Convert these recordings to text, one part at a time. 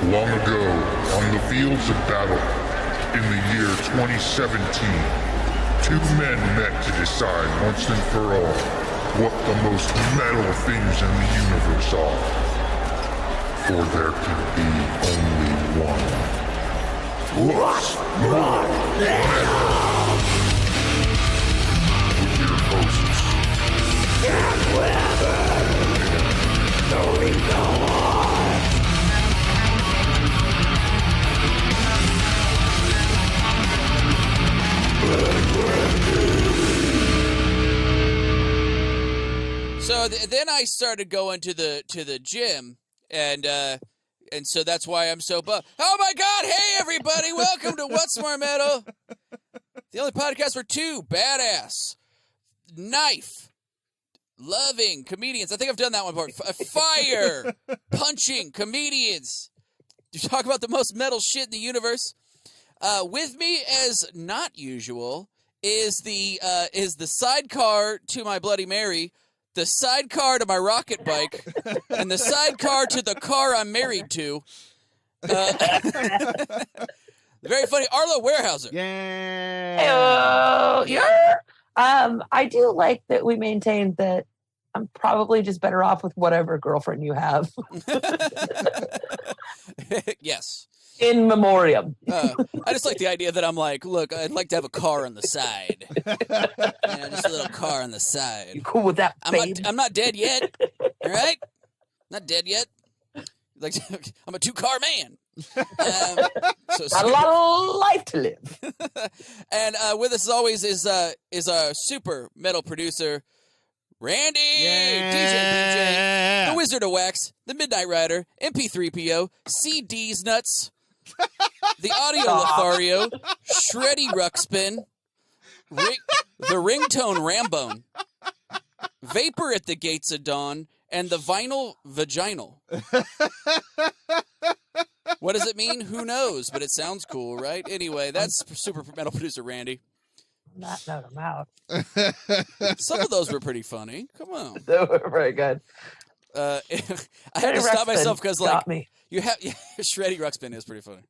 Long ago, on the fields of battle, in the year 2017, two men met to decide once and for all what the most metal things in the universe are. For there can be only one. What's more metal? With your hosts, So then I started going to the gym, and so that's why I'm so oh my God! Hey everybody, welcome to What's More Metal, the only podcast for two badass, knife-loving comedians. I think I've done that one before. Fire punching comedians. You talk about the most metal shit in the universe. With me, as not usual, is the sidecar to my Bloody Mary, the sidecar to my rocket bike, and the sidecar to the car I'm married to. Very funny, Arlo Weierhauser. Yeah. Yeah. I do like that we maintained that I'm probably just better off with whatever girlfriend you have. Yes. In memoriam. I just like the idea that I'm like, look, I'd like to have a car on the side. Just a little car on the side. You cool with that, babe? I'm not dead yet. All right? Not dead yet. Like, I'm a two-car man. Got a lot of life to live. And with us as always is our super metal producer, Randy, DJ BJ, the Wizard of Wax, the Midnight Rider, MP3PO, CD's Nuts, the Audio Lothario, Shreddy Ruckspin, the Ringtone Rambone, Vapor at the Gates of Dawn, and the Vinyl Vaginal. What does it mean? Who knows? But it sounds cool, right? Anyway, that's super metal producer Randy. Not I'm out. Some of those were pretty funny. Come on. They were very good. I had to stop myself because, like, me. Shreddy Ruckspin is pretty funny.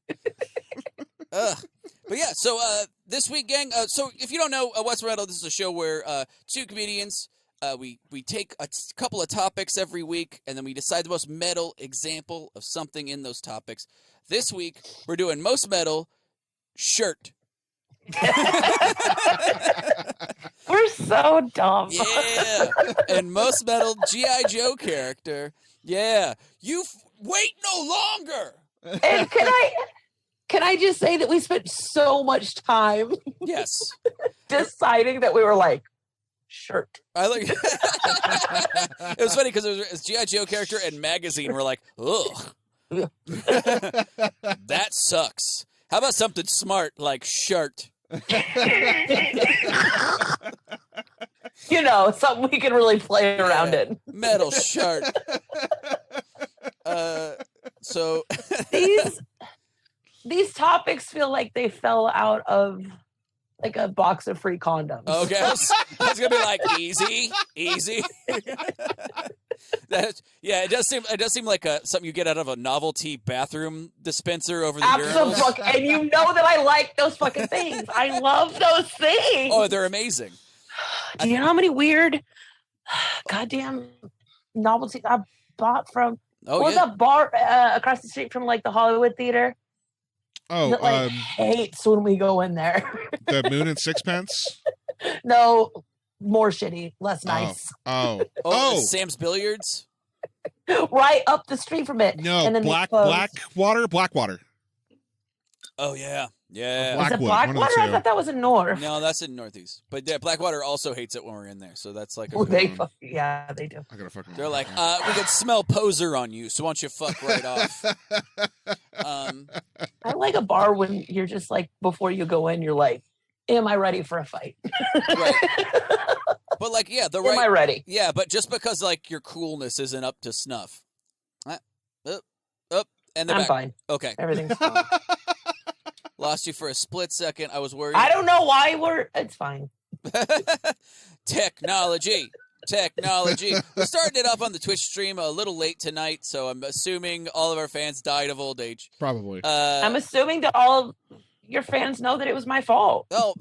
But yeah, so this week, gang, so if you don't know What's Metal, this is a show where two comedians, we take a couple of topics every week, and then we decide the most metal example of something in those topics. This week, we're doing most metal shirt. We're so dumb. Yeah. And most metal G.I. Joe character. Yeah. Wait no longer. And can I just say that we spent so much time Yes. deciding that we were like, shirt. I like it was funny because it was G.I. Joe character and magazine were like, ugh. That sucks. How about something smart like shirt? You know, something we can really play around in. Metal shirt. So these topics feel like they fell out of like a box of free condoms. Okay, I was gonna be like easy. It does seem like something you get out of a novelty bathroom dispenser over the urinals. Absolutely, and you know that I like those fucking things. I love those things. Oh, they're amazing. Do you know how many weird, goddamn novelty I bought from? What was that bar across the street from like the Hollywood Theater? Oh, that, like, hates when we go in there. The Moon and Sixpence? No, more shitty, less nice. Sam's Billiards? Right up the street from it. No, and then Blackwater. Oh, yeah. Yeah. Was it Blackwater? I thought that was in North. No, that's in Northeast. But yeah, Blackwater also hates it when we're in there. So that's like they do. I gotta fucking. They're like, we could smell poser on you, so why don't you fuck right off? I like a bar when you're just like, before you go in, you're like, am I ready for a fight? Right. But like, yeah, am I ready? Yeah, but just because like your coolness isn't up to snuff. And I'm fine. Okay. Everything's fine. Lost you for a split second. I was worried. I don't know why it's fine. Technology. technology. We're starting it up on the Twitch stream a little late tonight, so I'm assuming all of our fans died of old age. Probably. I'm assuming that all of your fans know that it was my fault. Oh,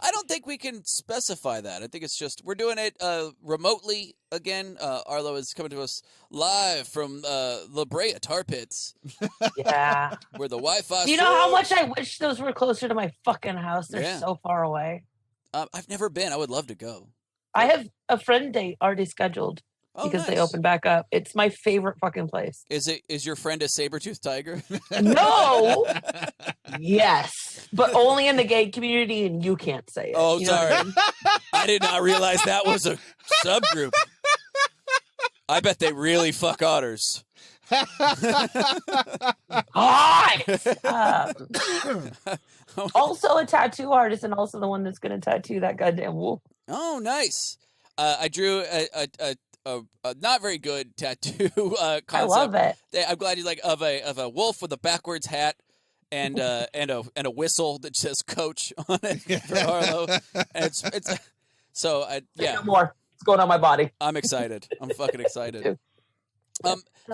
I don't think we can specify that. I think it's just we're doing it remotely again. Arlo is coming to us live from La Brea Tar Pits. Yeah. Where the Wi-Fi. Do you know how much I wish those were closer to my fucking house? They're so far away. I've never been. I would love to go. I have a friend date already scheduled because they opened back up. It's my favorite fucking place. Is your friend a saber-toothed tiger? No. Yes. But only in the gay community, and you can't say it. Oh, you know sorry. what I mean? I did not realize that was a subgroup. I bet they really fuck otters. Hot! Also a tattoo artist, and also the one that's going to tattoo that goddamn wolf. Oh, nice. I drew a not very good tattoo concept. I love it. I'm glad you like of a wolf with a backwards hat and a whistle that says "Coach" on it for Arlo. And it's so yeah. No more. It's going on my body. I'm excited. I'm fucking excited.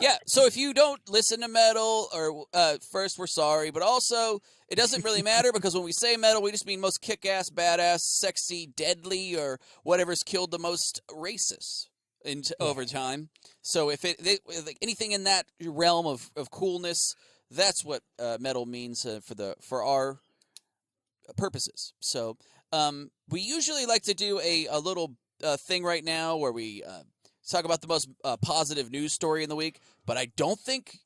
Yeah. So if you don't listen to metal, or first we're sorry, but also it doesn't really matter because when we say metal, we just mean most kick-ass, badass, sexy, deadly, or whatever's killed the most racists over time. So if like anything in that realm of coolness, that's what metal means for our purposes. So we usually like to do a little thing right now where we talk about the most positive news story in the week, but I don't think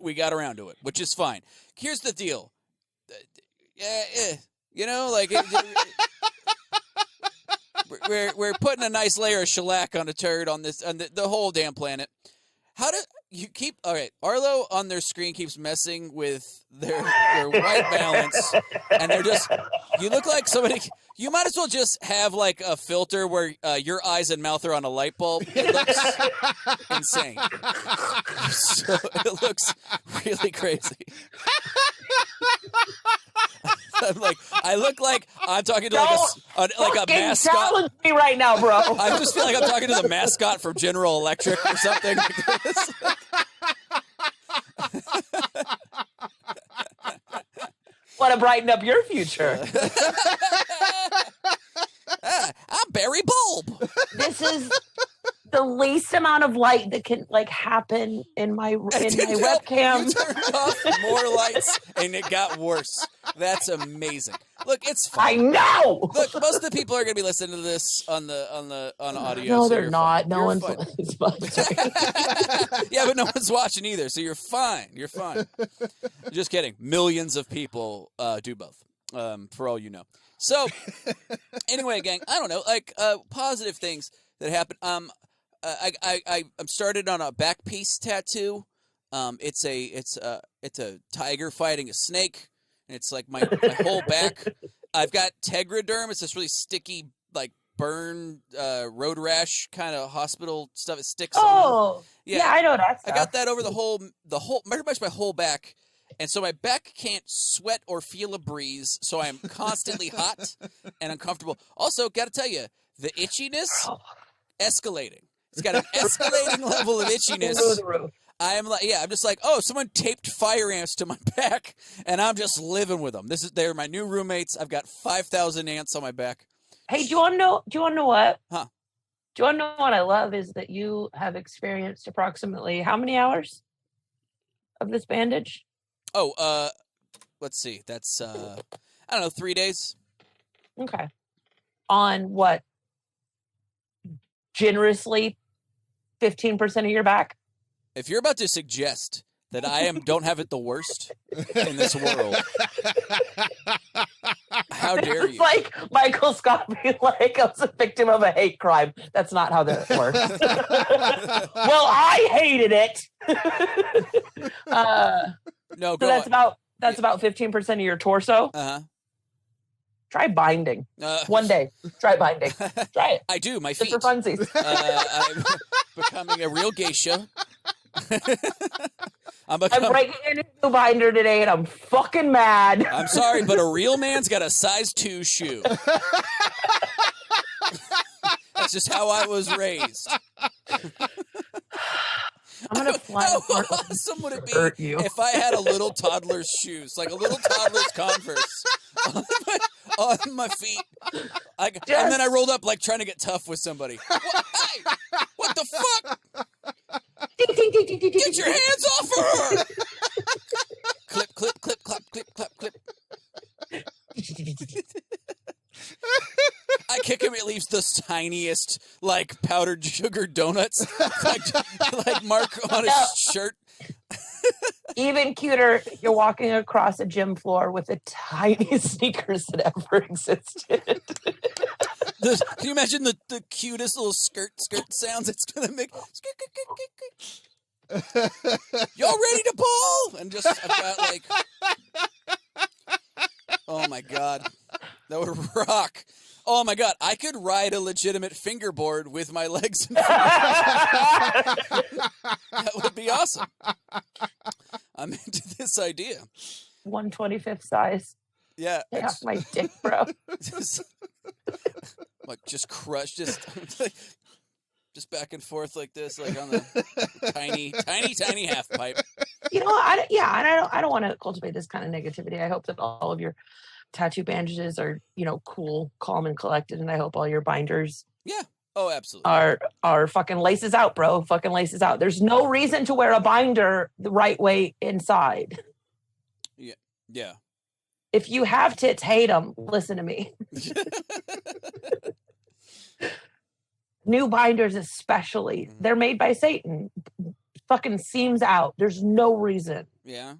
we got around to it, which is fine. Here's the deal. You know, like we're putting a nice layer of shellac on a turd on the whole damn planet. How do you keep? All right, Arlo on their screen keeps messing with their white balance, and they're just. You look like somebody. You might as well just have like a filter where your eyes and mouth are on a light bulb. It looks insane. So it looks really crazy. I look like I'm talking to like a mascot. Challenge me right now, bro. I just feel like I'm talking to the mascot from General Electric or something like this. Want to brighten up your future. I'm Barry Bulb. This is the least amount of light that can happen in my webcam. You turned off more lights and it got worse. That's amazing. Look, it's fine. I know. Look, most of the people are going to be listening to this on audio. No, so they're not. Fine. No You're one's. Fine. Yeah, but no one's watching either, so you're fine. You're fine. Just kidding. Millions of people do both. For all you know. So, anyway, gang, I don't know, positive things that happen. I'm started on a back piece tattoo. It's a tiger fighting a snake, and it's like my whole back. I've got Tegraderm. It's this really sticky, like burn, road rash kind of hospital stuff. It sticks. Oh, yeah, I know that stuff. I got that over the whole pretty much my whole back. And so my back can't sweat or feel a breeze, so I am constantly hot and uncomfortable. Also, got to tell you, the itchiness, escalating. It's got an escalating level of itchiness. I'm just like, oh, someone taped fire ants to my back, and I'm just living with them. They're my new roommates. I've got 5,000 ants on my back. Hey, do you want to know what? Huh? Do you want to know what I love is that you have experienced approximately how many hours of this bandage? Oh, let's see. That's, I don't know, 3 days. Okay. On what? Generously 15% of your back? If you're about to suggest that I don't have it the worst in this world, how dare you? Like Michael Scott being like, I was a victim of a hate crime. That's not how that works. Well, I hated it. No, so that's about 15% of your torso. Uh-huh. Try binding. One day. Try binding. Try it. I do. My feet. Just for funsies. I'm becoming a real geisha. I'm breaking a new binder today, and I'm fucking mad. I'm sorry, but a real man's got a size 2 shoe. That's just how I was raised. I'm gonna fly. How awesome would it be hurt you. if I had a little toddler's shoes, like a little toddler's Converse on my feet, and then I rolled up like trying to get tough with somebody. Hey, what the fuck? Get your hands off her! Clip, clip, clip, clap, clip, clap, clip. I kick him, it leaves the tiniest, like, powdered sugar donuts, like mark on his shirt. Even cuter, you're walking across a gym floor with the tiniest sneakers that ever existed. Can you imagine the cutest little skirt sounds it's going to make? Y'all ready to ball? And just, I've got, like... Oh, my God. That would rock. Oh, my God. I could ride a legitimate fingerboard with my legs and fingers. That would be awesome. I'm into this idea. 1/25th size. Yeah. Take off my dick, bro. Just crush, just back and forth like this, like on the tiny half pipe. You know, I don't want to cultivate this kind of negativity. I hope that all of your tattoo bandages are, cool, calm, and collected, and I hope all your binders, Oh, absolutely, are fucking laces out, bro. Fucking laces out. There's no reason to wear a binder the right way inside. Yeah. If you have tits, hate them. Listen to me. New binders, especially, they're made by Satan. Fucking seams out. There's no reason. Yeah.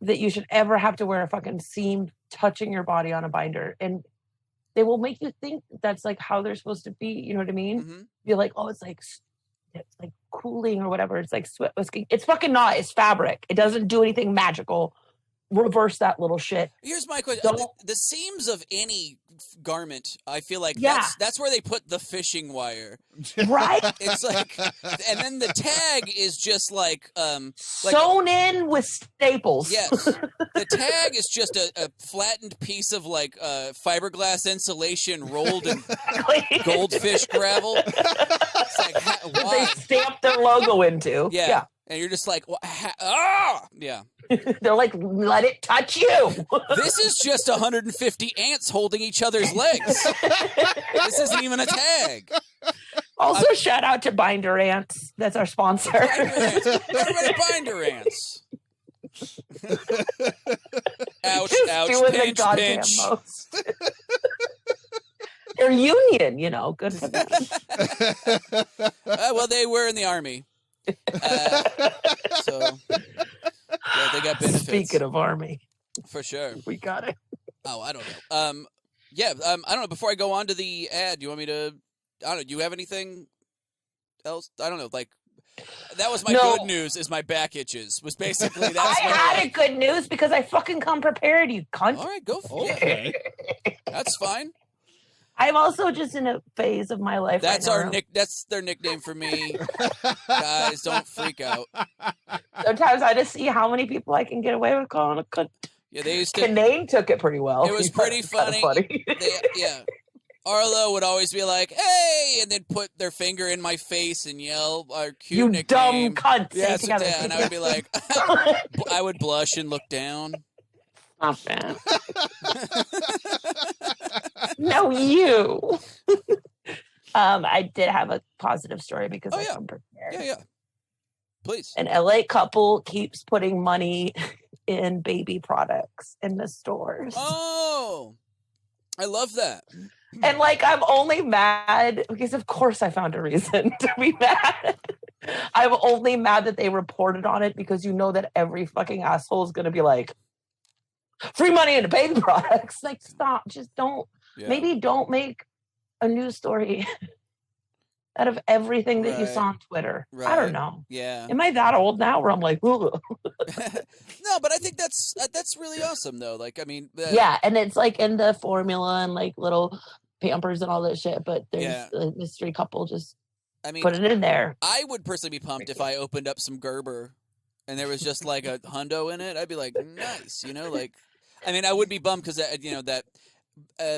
That you should ever have to wear a fucking seam touching your body on a binder, and they will make you think that's like how they're supposed to be. You know what I mean? Mm-hmm. You're like, oh, it's like cooling or whatever. It's like sweat whisking. It's fucking not. It's fabric. It doesn't do anything magical. Reverse that little shit. Here's my question: the seams of any garment, I feel like that's where they put the fishing wire, right? It's like, and then the tag is just like sewn in with staples. Yes, the tag is just a flattened piece of like fiberglass insulation rolled in goldfish gravel. It's like, why? They stamped their logo into. Yeah. And you're just like, yeah. They're like, let it touch you. This is just 150 ants holding each other's legs. This isn't even a tag. Also, shout out to Binder Ants. That's our sponsor. Everybody, Binder Ants. Ouch, doing pinch. Most. They're union, good for them. Well, they were in the army. So they got benefits. Speaking of army, for sure, we got it. Oh, I don't know. I don't know. Before I go on to the ad, do you want me to? I don't know. Do you have anything else? I don't know. Like that was my good news. Is my back itches? Was basically that's. I had a good news because I fucking come prepared. You cunt. All right, go for it. Okay. That's fine. I'm also just in a phase of my life. That's That's their nickname for me. Guys, don't freak out. Sometimes I just see how many people I can get away with calling a cunt. Yeah, they used to. Kanane took it pretty well. It was pretty funny. Arlo would always be like, "Hey," and then put their finger in my face and yell our cute you nickname. Dumb cunt. Yes, yeah, and I would be like, I would blush and look down. Not bad. No, you. I did have a positive story because I come prepared. Yeah. Please. An LA couple keeps putting money in baby products in the stores. Oh, I love that. And I'm only mad because of course I found a reason to be mad. I'm only mad that they reported on it because you know that every fucking asshole is going to be like, free money into baby products. Like, stop. Just don't. Yeah. Maybe don't make a news story out of everything that you saw on Twitter. Right. I don't know. Yeah. Am I that old now where I'm like, ooh? No, but I think that's really awesome though. Like, I mean, yeah, and it's like in the formula and like little Pampers and all that shit. But there's a mystery couple just put it in there. I would personally be pumped if I opened up some Gerber and there was just like a hundo in it. I'd be like, nice, like. I mean, I would be bummed because that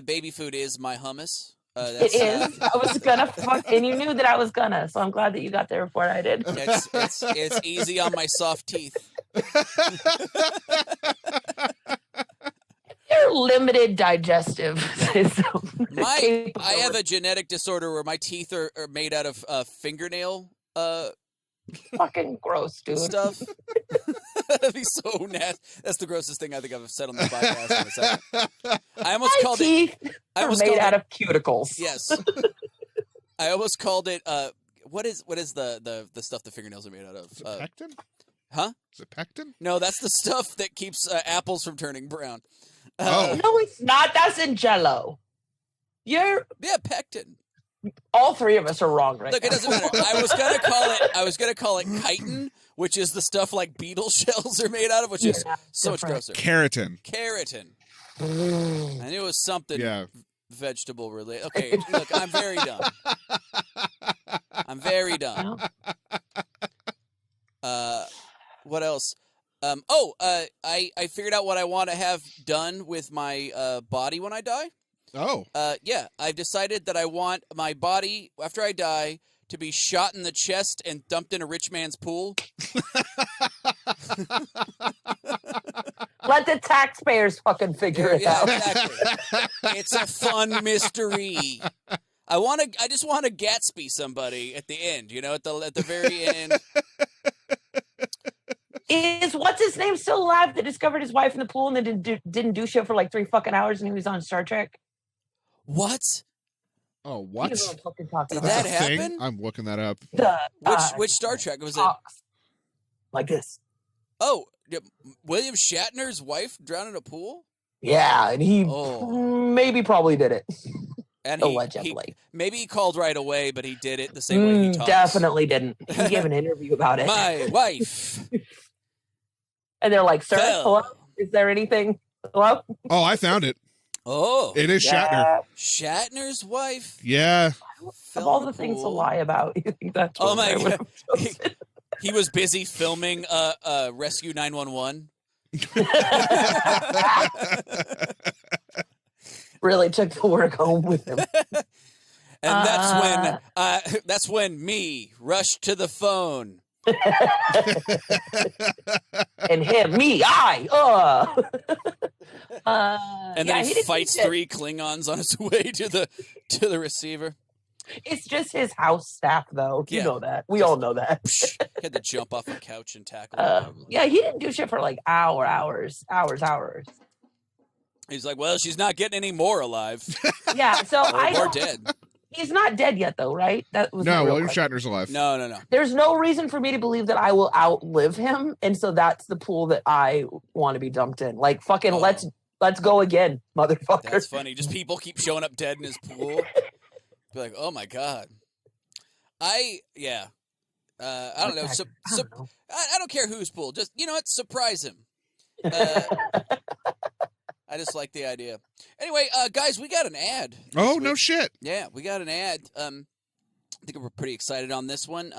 baby food is my hummus. It is. I was gonna fuck, and you knew that I was gonna. So I'm glad that you got there before I did. It's easy on my soft teeth. They're limited digestive. I have a genetic disorder where my teeth are made out of fingernail fucking gross, dude. stuff. That'd be so nasty. That's the grossest thing I think I've said on the podcast in a second. I almost My called teeth it. are made out of cuticles. Yes. I almost called it. What is the stuff the fingernails are made out of? Is it pectin? Huh? Is it pectin? No, that's the stuff that keeps apples from turning brown. Oh. No, it's not. That's in Jello. Yeah, pectin. All three of us are wrong right Look, now. it doesn't matter. I was gonna call it chitin, which is the stuff like beetle shells are made out of, which is so much grosser. Keratin. I knew it was something vegetable related. Okay, look, I'm very done. What else? I figured out what I want to have done with my body when I die. Oh. Yeah, I've decided that I want my body, after I die, to be shot in the chest and dumped in a rich man's pool. Let the taxpayers fucking figure it out. Exactly. It's a fun mystery. I just want to Gatsby somebody at the end, at the very end. Is what's his name still alive that discovered his wife in the pool and then didn't do shit for like 3 fucking hours and he was on Star Trek? What? Oh, what? You know what I'm fucking talking Did about. that happen? I'm looking that up. Which Star Trek was it? Like this. Oh, William Shatner's wife drowned in a pool? Yeah, and he probably did it. And allegedly. Maybe he called right away, but he did it the same way he talks. Definitely didn't. He gave an interview about it. My wife. And they're like, sir, fell. hello? Is there anything? Hello? Oh, I found it. Oh. It is Shatner. Shatner's wife? Yeah. Of all the things to lie about, you think that's what my I would God. have chosen. He was busy filming Rescue 911. Really took the work home with him. And that's when me rushed to the phone. And him, me, And then he fights 3 Klingons on his way to the receiver. It's just his house staff, though. You know that. We all know that. He had to jump off a couch and tackle him. Yeah, he didn't do shit for like hours. He's like, well, she's not getting any more alive. Yeah, so or dead. He's not dead yet, though, right? That was No, William Shatner's alive. No. There's no reason for me to believe that I will outlive him, and so that's the pool that I want to be dumped in. Like, fucking, let's go again, motherfucker. That's funny. Just people keep showing up dead in his pool. Be like, oh my god. I don't know. I don't care whose pool. Just surprise him. I just like the idea. Anyway, guys, we got an ad. Oh, no shit. Yeah, we got an ad. I think we're pretty excited on this one.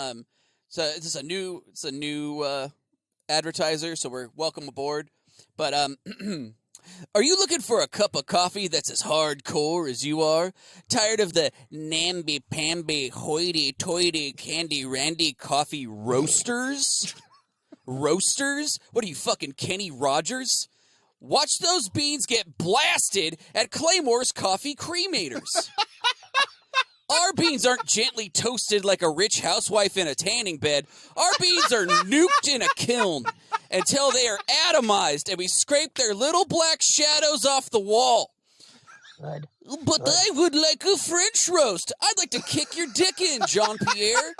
So this is a new advertiser, so we're welcome aboard. But are you looking for a cup of coffee that's as hardcore as you are? Tired of the namby-pamby, hoity-toity, candy-randy coffee roasters? Roasters? What are you, fucking Kenny Rogers? Watch those beans get blasted at Claymore's Coffee Cremators. Our beans aren't gently toasted like a rich housewife in a tanning bed. Our beans are nuked in a kiln until they are atomized and we scrape their little black shadows off the wall. Good. But I would like a French roast. I'd like to kick your dick in, Jean-Pierre.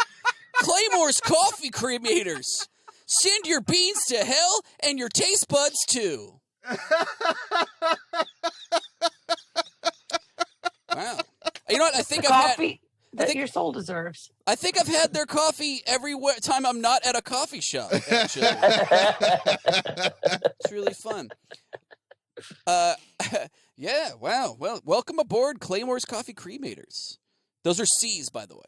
Claymore's Coffee Cremators. Send your beans to hell and your taste buds too. Wow. You know what? I think your soul deserves. I think I've had their coffee every time I'm not at a coffee shop, actually. It's really fun. Yeah, wow. Well, welcome aboard Claymore's Coffee Cremators. Those are C's, by the way.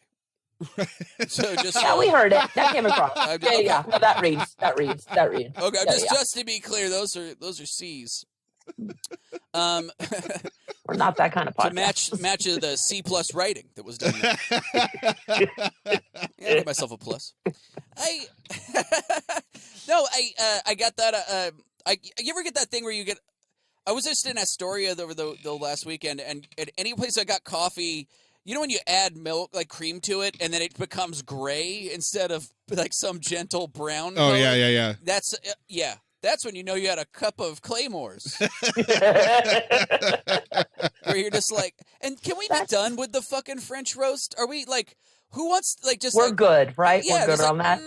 So just we heard it. That came across. Okay. Yeah. No, that reads. Okay, just to be clear, those are C's. We're not that kind of podcast. to match the C+ writing that was done there. Yeah, I give myself a plus. I got that. You ever get that thing where you get? I was just in Astoria over the last weekend, and at any place I got coffee, you know when you add milk, like cream to it, and then it becomes gray instead of like some gentle brown. Oh, color? yeah. That's That's when you know you had a cup of Claymores. Where you're just like, and can we be done with the fucking French roast? Are we like, who wants like just? We're like, good, right? Yeah, We're good on that.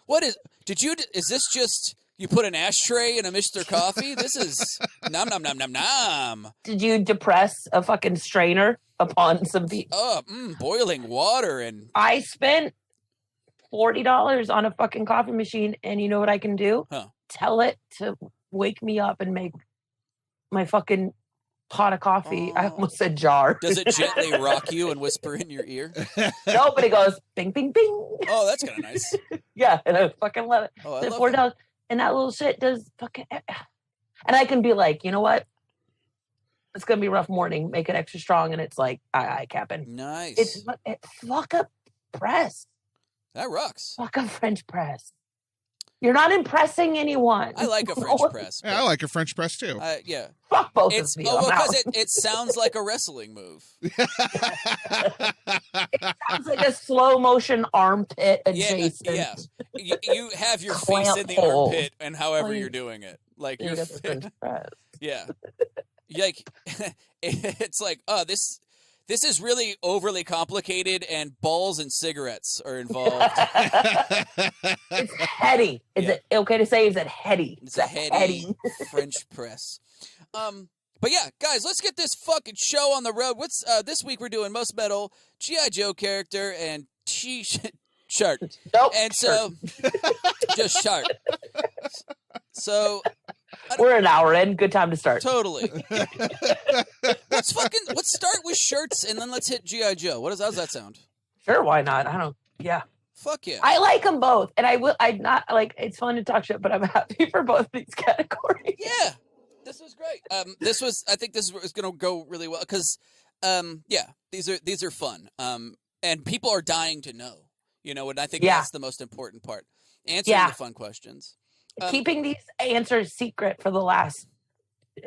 What is? Is this just? You put an ashtray in a Mr. Coffee? This is nom nom nom nom nom. Did you depress a fucking strainer upon some people? Boiling water and. I spent $40 on a fucking coffee machine, and you know what I can do? Huh. Tell it to wake me up and make my fucking pot of coffee. I almost said jar. Does it gently rock you and whisper in your ear? No, but it goes bing, bing, bing. Oh, that's kind of nice. Yeah, and I fucking love it. Oh, I It's love $4, and that little shit does fucking. And I can be like, you know what? It's gonna be a rough morning. Make it extra strong, and it's like, I capping. Nice. It's fuck up press. That rocks. Fuck a French press. You're not impressing anyone. I like a French press. Yeah, I like a French press too. Yeah. Fuck both It's of you. because it sounds like a wrestling move. It sounds like a slow motion armpit adjacent. Yeah. You have your face in the Clamp armpit, and however you're doing it, like You you're. got the French press. Yeah. Like it's like, oh, this is really overly complicated, and balls and cigarettes are involved. It's heady. Is it okay to say? Is it heady? It's a heady French press. But yeah, guys, let's get this fucking show on the road. What's this week? We're doing Most Metal, G.I. Joe character, and shirt. Nope. And so, just shirt. So. We're an hour in. Good time to start. Totally. Let's start with shirts and then let's hit G.I. Joe. How's that sound? Sure, why not? Yeah. Fuck yeah. I like them both, and I'm not like, it's fun to talk shit, but I'm happy for both these categories. Yeah. This was great. I think this is going to go really well because, these are fun. And people are dying to know, and I think that's the most important part. Answering the fun questions. Keeping these answers secret for the last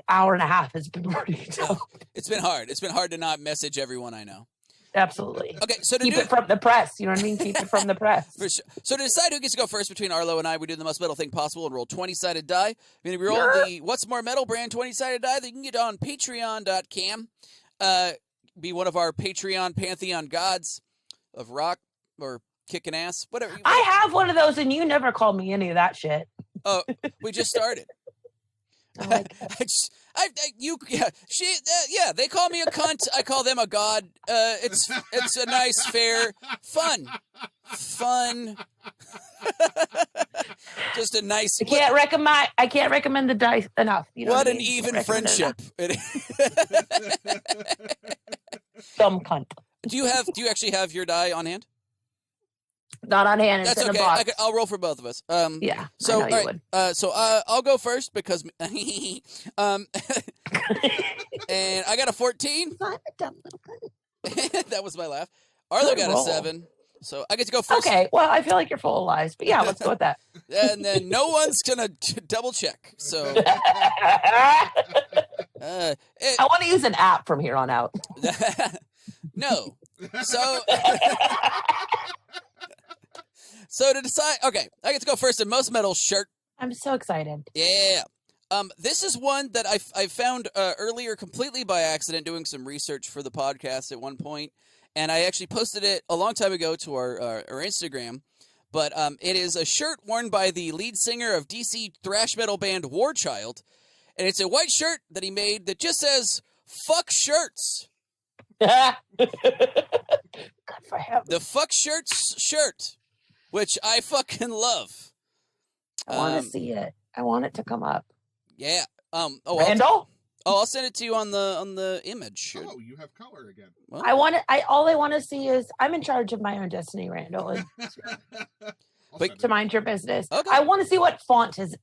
hour and a half has been pretty tough. It's been hard. It's been hard to not message everyone I know. Absolutely. Okay, so keep it from the press. You know what I mean? Keep it from the press. For sure. So to decide who gets to go first between Arlo and I, we do the most metal thing possible and roll 20-sided die. I mean, if you roll the What's More Metal brand 20-sided die that you can get on patreon.com. Be one of our Patreon pantheon gods of rock or kicking ass, whatever. I have one of those, and you never called me any of that shit. Oh, we just started. They call me a cunt. I call them a god. It's a nice, fair, fun. Just a nice. I can't recommend the dice enough. What an even friendship. Dumb cunt. Do you actually have your die on hand? Not on hand. That's it's okay. in a box. I'll roll for both of us. Yeah. So I know you would. I'll go first because and I got a 14. I'm a dumb little cunt. That was my laugh. Arlo got a 7. So I get to go first. Okay. Well, I feel like you're full of lies, but yeah, let's go with that. And then no one's gonna double check. So I want to use an app from here on out. No. So to decide, okay, I get to go first in Most Metal shirt. I'm so excited. Yeah. This is one that I found earlier completely by accident doing some research for the podcast at one point, and I actually posted it a long time ago to our Instagram. But it is a shirt worn by the lead singer of DC thrash metal band Warchild, and it's a white shirt that he made that just says "fuck shirts." Good for him. The fuck shirts shirt, which I fucking love. I want to see it. I want it to come up. Yeah. Randall? I'll send it to you on the image. Oh, you have color again. Well, all I want to see is I'm in charge of my own destiny, Randall. But to mind your business. Okay. I want to see what font it's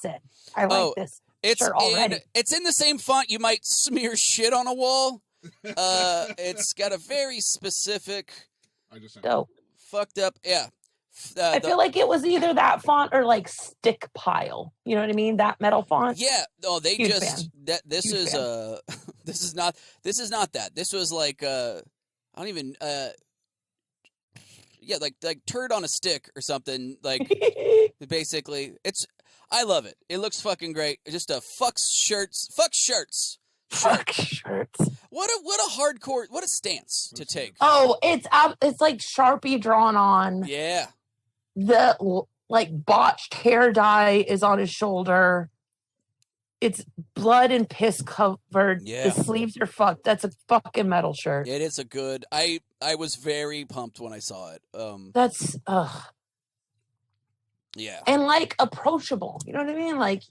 in. I like this. It's in the same font. You might smear shit on a wall. It's got a very specific, fucked up. Yeah. I feel like it was either that font or like stick pile. You know what I mean? That metal font. Yeah. Oh, they Huge just fan. this Huge is fan. this is not that. This was like I don't even yeah, like turd on a stick or something. Like basically, I love it. It looks fucking great. Just a fuck shirts. Fuck shirts. What a hardcore. What a stance to take. Oh, it's like Sharpie drawn on. Yeah. The like botched hair dye is on his shoulder. It's blood and piss covered. Yeah. The sleeves are fucked. That's a fucking metal shirt. It is a good. I was very pumped when I saw it. That's yeah. And like approachable. You know what I mean? Like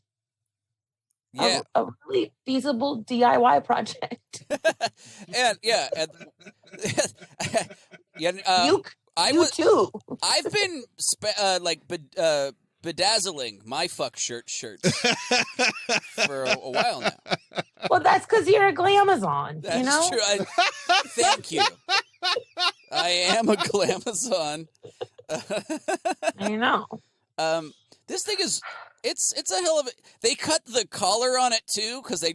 yeah, a really feasible DIY project. and yeah, You too. I've been bedazzling my fuck shirts for a while now. Well, that's because you're a glamazon. That's you know? true. Thank you. I am a glamazon. I know. This thing is, it's a hell of a. They cut the collar on it too because a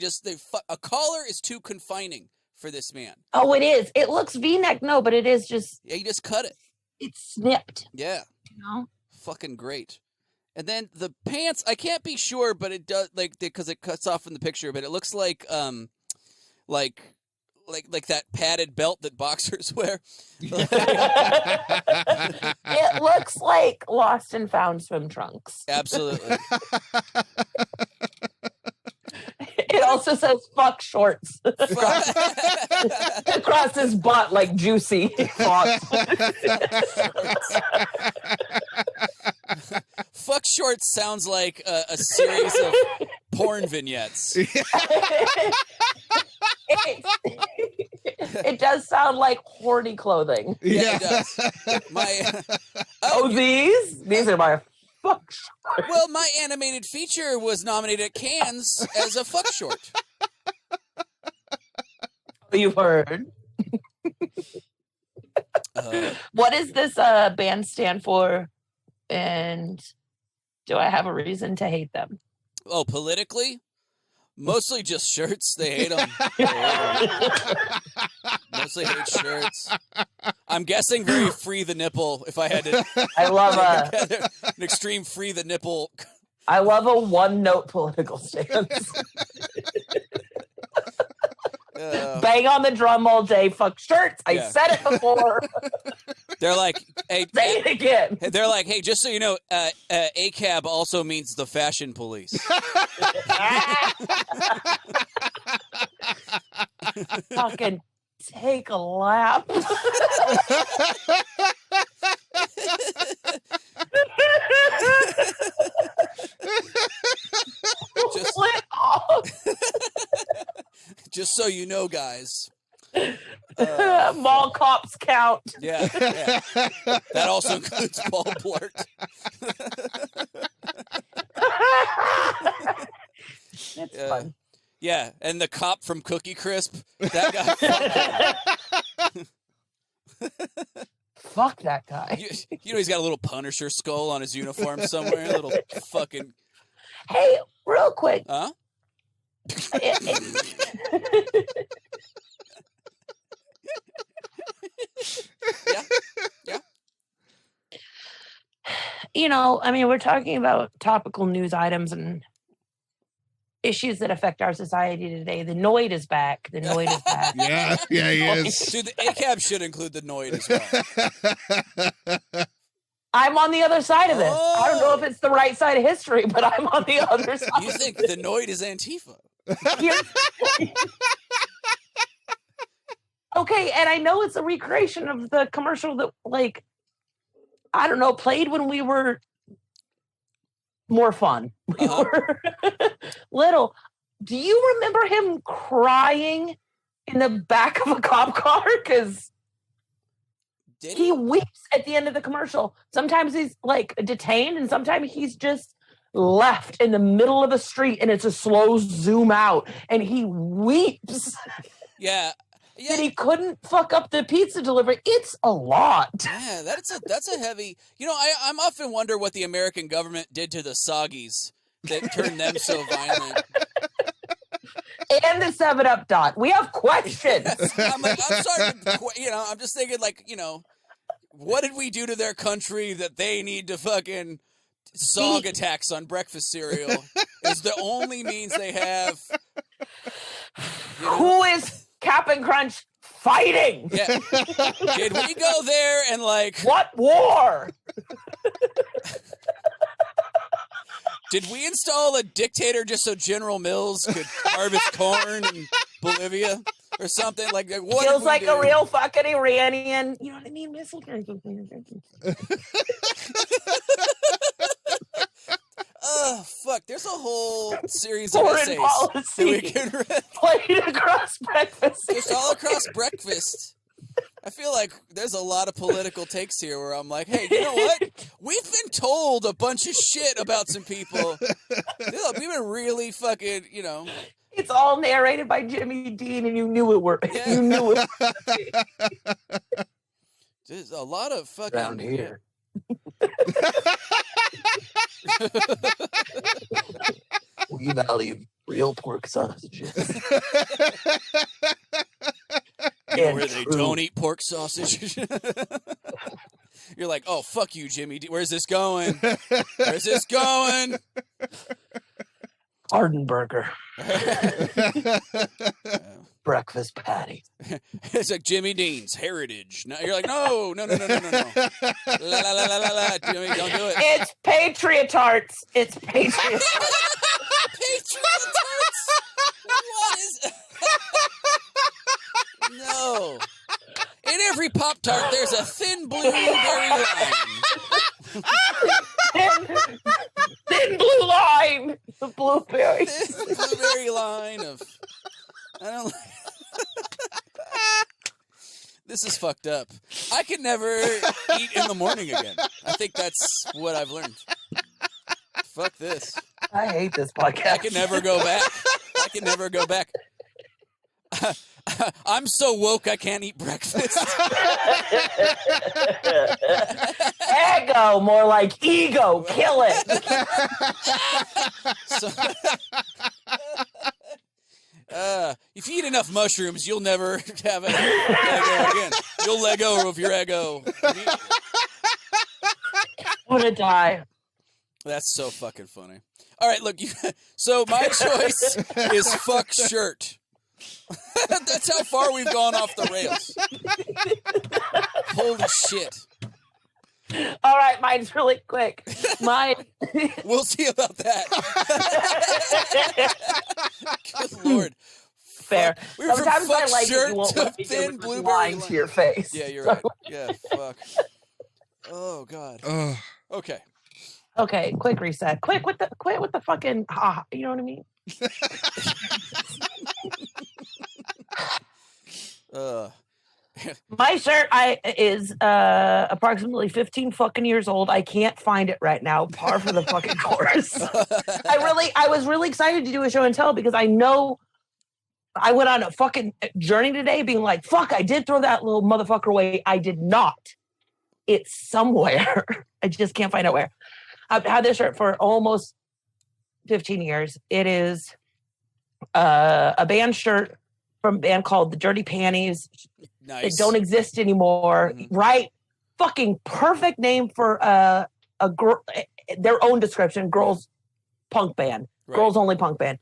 collar is too confining for this man. Oh, it is. It looks V-neck, no, but it is just. Yeah, you just cut it. It's snipped. Yeah. You know. Fucking great. And then the pants, I can't be sure, but it does because it cuts off in the picture, but it looks like that padded belt that boxers wear. It looks like lost and found swim trunks. Absolutely. It also says fuck shorts across his butt like juicy font. Fuck shorts sounds like a series of porn vignettes. It does sound like horny clothing. Yeah, it does. These are my fuck shorts. Well, my animated feature was nominated at Cannes as a fuck short. You've heard. What does this band stand for? And do I have a reason to hate them? Oh, politically? Mostly just shirts. They hate them. Mostly hate shirts. I'm guessing very free the nipple. If I had to, I love an extreme free the nipple. I love a one-note political stance. Bang on the drum all day. Fuck shirts. I said it before. They're like, hey, say it again. They're like, hey, just so you know, ACAB also means the fashion police. Fucking take a lap. Just so you know, guys. Mall cops count. Yeah. That also includes Paul Blart. It's fun. Yeah, and the cop from Cookie Crisp. That guy. Fuck that guy. You know he's got a little Punisher skull on his uniform somewhere. A little fucking. Hey, real quick. Huh? Yeah. You know, I mean, we're talking about topical news items and issues that affect our society today. The Noid is back. The Noid is back. Yeah, he is. Dude, the ACAB should include the Noid as well. I'm on the other side of this. I don't know if it's the right side of history, but I'm on the other side. You think the Noid is Antifa? Okay, and I know it's a recreation of the commercial that, like, I don't know, played when we were more fun. We were little. Do you remember him crying in the back of a cop car? Because he weeps at the end of the commercial. Sometimes he's like detained, and sometimes he's just left in the middle of a street, and it's a slow zoom out, and he weeps. Yeah. Yeah. And he couldn't fuck up the pizza delivery. It's a lot. Yeah, that's a heavy. I'm often wonder what the American government did to the Soggies that turned them so violent. And the 7-Up dot. We have questions. I'm sorry. I'm just thinking, what did we do to their country that they need to fucking Sog attacks on breakfast cereal is the only means they have. Who is Cap'n Crunch fighting? Yeah. Did we go there and what war? Did we install a dictator just so General Mills could harvest corn in Bolivia or something? What Feels like a real fucking Iranian. You know what I mean? Oh, fuck. There's a whole series Foreign of essays policy that we can read. played across breakfast. Just all across breakfast. I feel like there's a lot of political takes here where I'm like, hey, you know what? We've been told a bunch of shit about some people. We've been really fucking, It's all narrated by Jimmy Dean, and you knew it were. Yeah. You knew it. There's a lot of fucking Around here. We value real pork sausages. Where they don't eat pork sausage. You're like, oh, fuck you, Jimmy. Where's this going? Where's this going? Hardenberger. Breakfast patty. It's like Jimmy Dean's heritage. No, you're like, no. La, la, la, Jimmy, don't do it. It's Patriot Tarts. It's Patriot Tarts. Patriot Tarts? What is... No. In every Pop-Tart, there's a thin blueberry line. Thin blue line. The blueberry. Thin blueberry line of... I don't... This is fucked up. I could never eat in the morning again. I think that's what I've learned. Fuck this. I hate this podcast. I can never go back. I'm so woke I can't eat breakfast. Ego, more like ego. Kill it. If you eat enough mushrooms, you'll never have an ego again. You'll let go of your ego. Wanna die. That's so fucking funny. All right, look. So my choice is fuck shirt. That's how far we've gone off the rails. Holy shit. All right, mine's really quick. Mine. We'll see about that. Good Lord. Fair. We were from Sometimes I fuck like shirt that you won't to let me thin give blueberry lying line. to your face. Yeah, you're right. Yeah, fuck. Oh God. Okay. Okay, quick reset. Quit with the fucking you know what I mean? My shirt is approximately 15 fucking years old. I can't find it right now. Par for the fucking course. I was really excited to do a show and tell because I know I went on a fucking journey today being like, fuck, I did throw that little motherfucker away. I did not. It's somewhere. I just can't find out where. I've had this shirt for almost 15 years. It is a band shirt from a band called the Dirty Panties. Nice. They don't exist anymore. Mm-hmm. Right? Fucking perfect name for a their own description. Girls punk band. Right. Girls only punk band.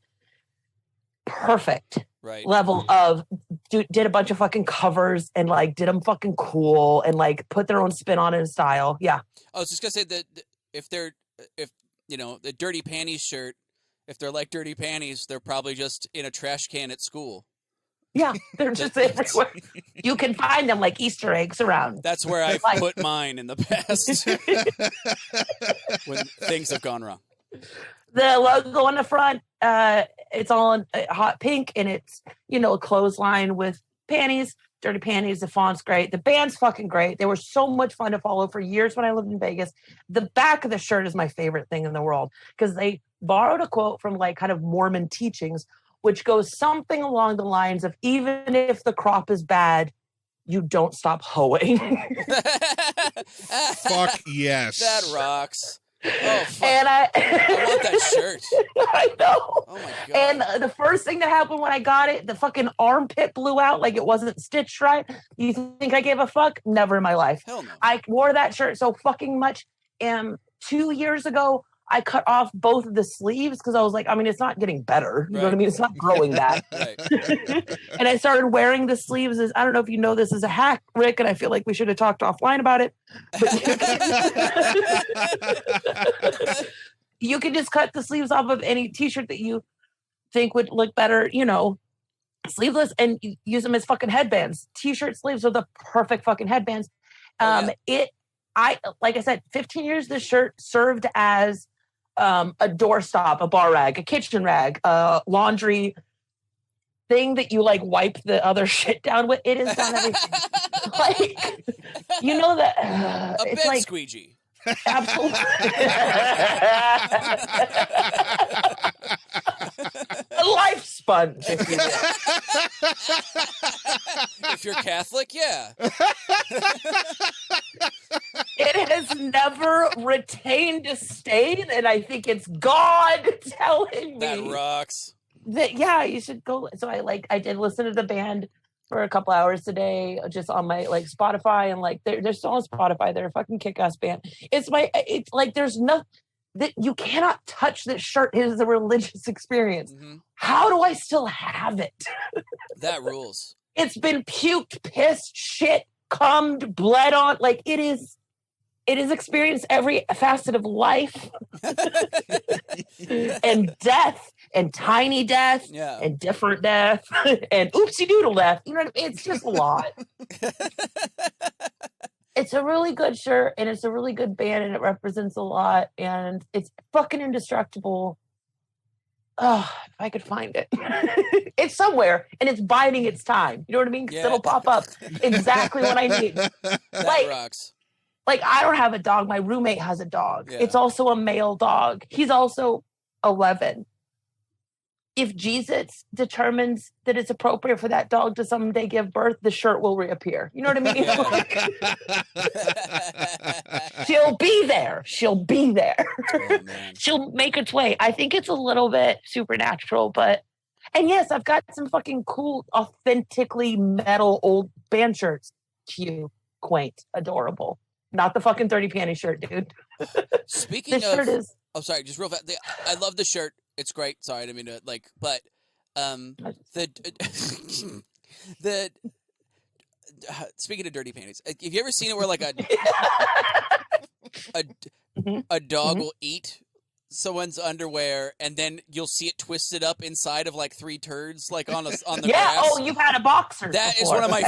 Perfect. Right. Level of did a bunch of fucking covers and like did them fucking cool and like put their own spin on it and style. Yeah. I was just gonna say that if the Dirty Panties shirt, if they're like Dirty Panties, they're probably just in a trash can at school. Yeah, they're just everywhere. You can find them like Easter eggs around. That's where I've put mine in the past when things have gone wrong. The logo on the front, it's all in hot pink, and it's a clothesline with panties, Dirty Panties. The font's great. The band's fucking great. They were so much fun to follow for years when I lived in Vegas. The back of the shirt is my favorite thing in the world because they borrowed a quote from like kind of Mormon teachings, which goes something along the lines of, even if the crop is bad, you don't stop hoeing. Fuck yes. That rocks. Oh, fuck. And I want that shirt. I know. Oh, my God. And the first thing that happened when I got it, the fucking armpit blew out like it wasn't stitched right. You think I gave a fuck? Never in my life. Hell no. I wore that shirt so fucking much. And 2 years ago, I cut off both of the sleeves because I was like, I mean, it's not getting better. You know what I mean? It's not growing back. Right. And I started wearing the sleeves. I don't know if you know this is a hack, Rick, and I feel like we should have talked offline about it. But you can just cut the sleeves off of any t-shirt that you think would look better, you know, sleeveless, and use them as fucking headbands. T-shirt sleeves are the perfect fucking headbands. Like I said, 15 years this shirt served as a doorstop, a bar rag, a kitchen rag, a laundry thing that you like wipe the other shit down with. It has done everything. Like, you know that A it's bed like squeegee. absolutely a life sponge, if you will. If you're Catholic, yeah. It has never retained a stain, and I think it's God telling me That rocks. that you should go. So I did listen to the band for a couple hours today, just on my like Spotify, and like they're still on Spotify. They're a fucking kick-ass band. It's like there's no that you cannot touch this shirt. It is a religious experience. Mm-hmm. How do I still have it? That rules. It's been puked, pissed, shit, cummed, bled on. Like it is experienced every facet of life and death and tiny death and different death and oopsie doodle death. You know what I mean? It's just a lot. It's a really good shirt and it's a really good band and it represents a lot and it's fucking indestructible. Oh, if I could find it. It's somewhere and it's biding its time. You know what I mean? 'Cause it'll pop up exactly what I need. That rocks. Like, I don't have a dog. My roommate has a dog. Yeah. It's also a male dog. He's also 11. If Jesus determines that it's appropriate for that dog to someday give birth, the shirt will reappear. You know what I mean? Yeah. She'll be there. She'll be there. Oh, man. She'll make its way. I think it's a little bit supernatural, but... And yes, I've got some fucking cool, authentically metal old band shirts. Cute, quaint, adorable. Not the fucking Dirty Panty shirt, dude. Speaking This shirt is... Oh, sorry, just real fast. I love the shirt. It's great. Sorry, I didn't mean to, but the speaking of dirty panties, have you ever seen it where like a dog will eat someone's underwear and then you'll see it twisted up inside of like 3 turds, like on the grass? Oh, you've had a boxer. That before. is one of my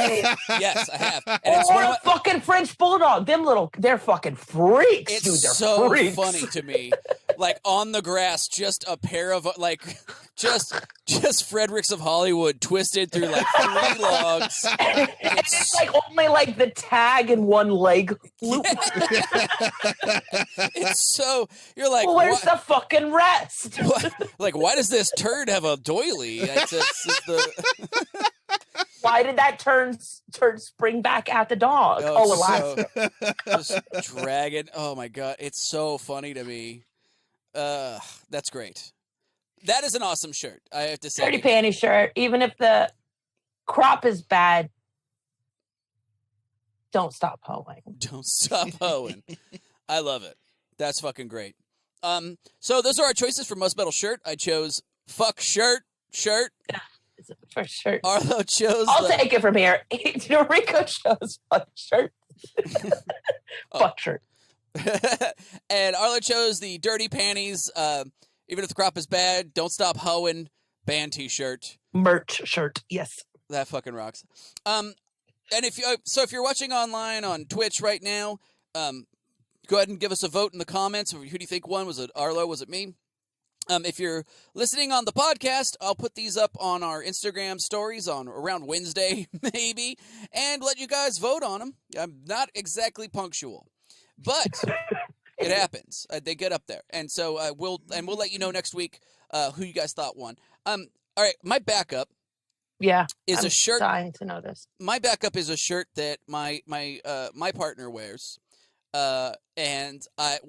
yes, I have. And it's or one of a my, fucking French bulldog. They're fucking freaks, it's dude. They're so freaks. funny to me. Like on the grass, just a pair of like just Fredericks of Hollywood twisted through like 3 logs. And it's like only like the tag and one leg loop. It's so you're like, well, where's the fucking rest? Like, why does this turd have a doily? It's Why did that turd spring back at the dog? Alaska. Just dragging. Oh my god, it's so funny to me. That's great. That is an awesome shirt. I have to say. Dirty panty shirt. Even if the crop is bad, don't stop hoeing. Don't stop hoeing. I love it. That's fucking great. So those are our choices for most metal shirt. I chose fuck shirt. For sure. Arlo chose. I'll take it from here. Nariko chose fuck shirt. Fuck shirt. And Arlo chose the dirty panties. Even if the crop is bad, don't stop hoeing. Band T-shirt. Merch shirt. Yes. That fucking rocks. And if you're watching online on Twitch right now, go ahead and give us a vote in the comments. Who do you think won? Was it Arlo? Was it me? If you're listening on the podcast, I'll put these up on our Instagram stories on around Wednesday, maybe, and let you guys vote on them. I'm not exactly punctual, but it happens. They get up there, and so we'll let you know next week who you guys thought won. All right, my backup. Yeah, is I'm a shirt. Dying to know this. My backup is a shirt that my partner wears, and I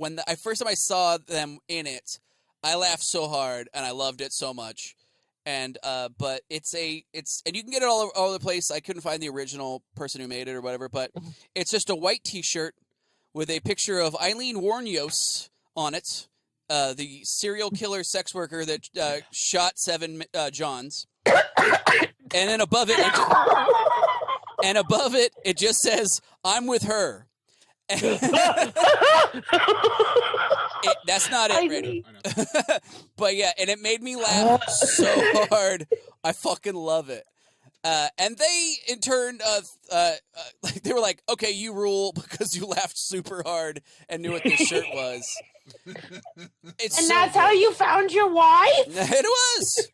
first time I saw them in it, I laughed so hard and I loved it so much, and but it's and you can get it all over the place. I couldn't find the original person who made it or whatever, but it's just a white T-shirt with a picture of Eileen Wuornos on it, the serial killer sex worker that shot 7 Johns. And then above it, it just says, "I'm with her." That's not it, Brady. But yeah, and it made me laugh so hard. I fucking love it. And they, in turn, they were like, "Okay, you rule," because you laughed super hard and knew what this shirt was. That's how you found your wife? It was.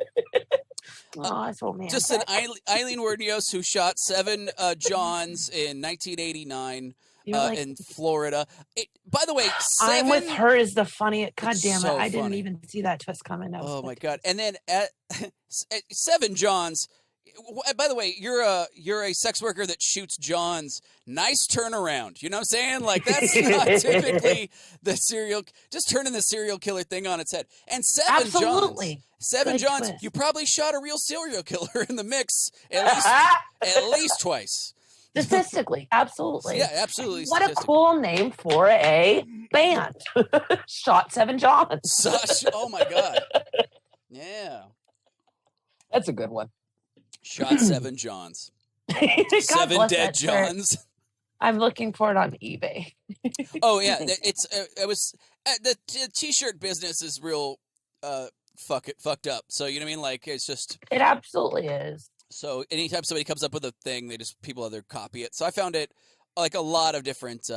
Oh, that's romantic. Just an Eileen Wuornos who shot 7 Johns in 1989 in Florida. By the way, I'm with her is the funniest. God damn it! So I didn't funny. even see that twist coming. Oh my god! And then at 7 Johns. By the way, you're a sex worker that shoots Johns. Nice turnaround. You know what I'm saying? Like, that's not typically the serial. Just turning the serial killer thing on its head. And 7 Johns. 7 Johns. You probably shot a real serial killer in the mix at least twice. Statistically, absolutely. Yeah, absolutely. What a cool name for a band. Shot 7 Johns. Oh my god. Yeah. That's a good one. Shot 7 Johns. 7 dead Johns. I'm looking for it on eBay. Oh yeah, it was the T-shirt business is real fucked up. So you know what I mean? Like, it's just, it absolutely is. So anytime somebody comes up with a thing, people either copy it. So I found it like a lot of different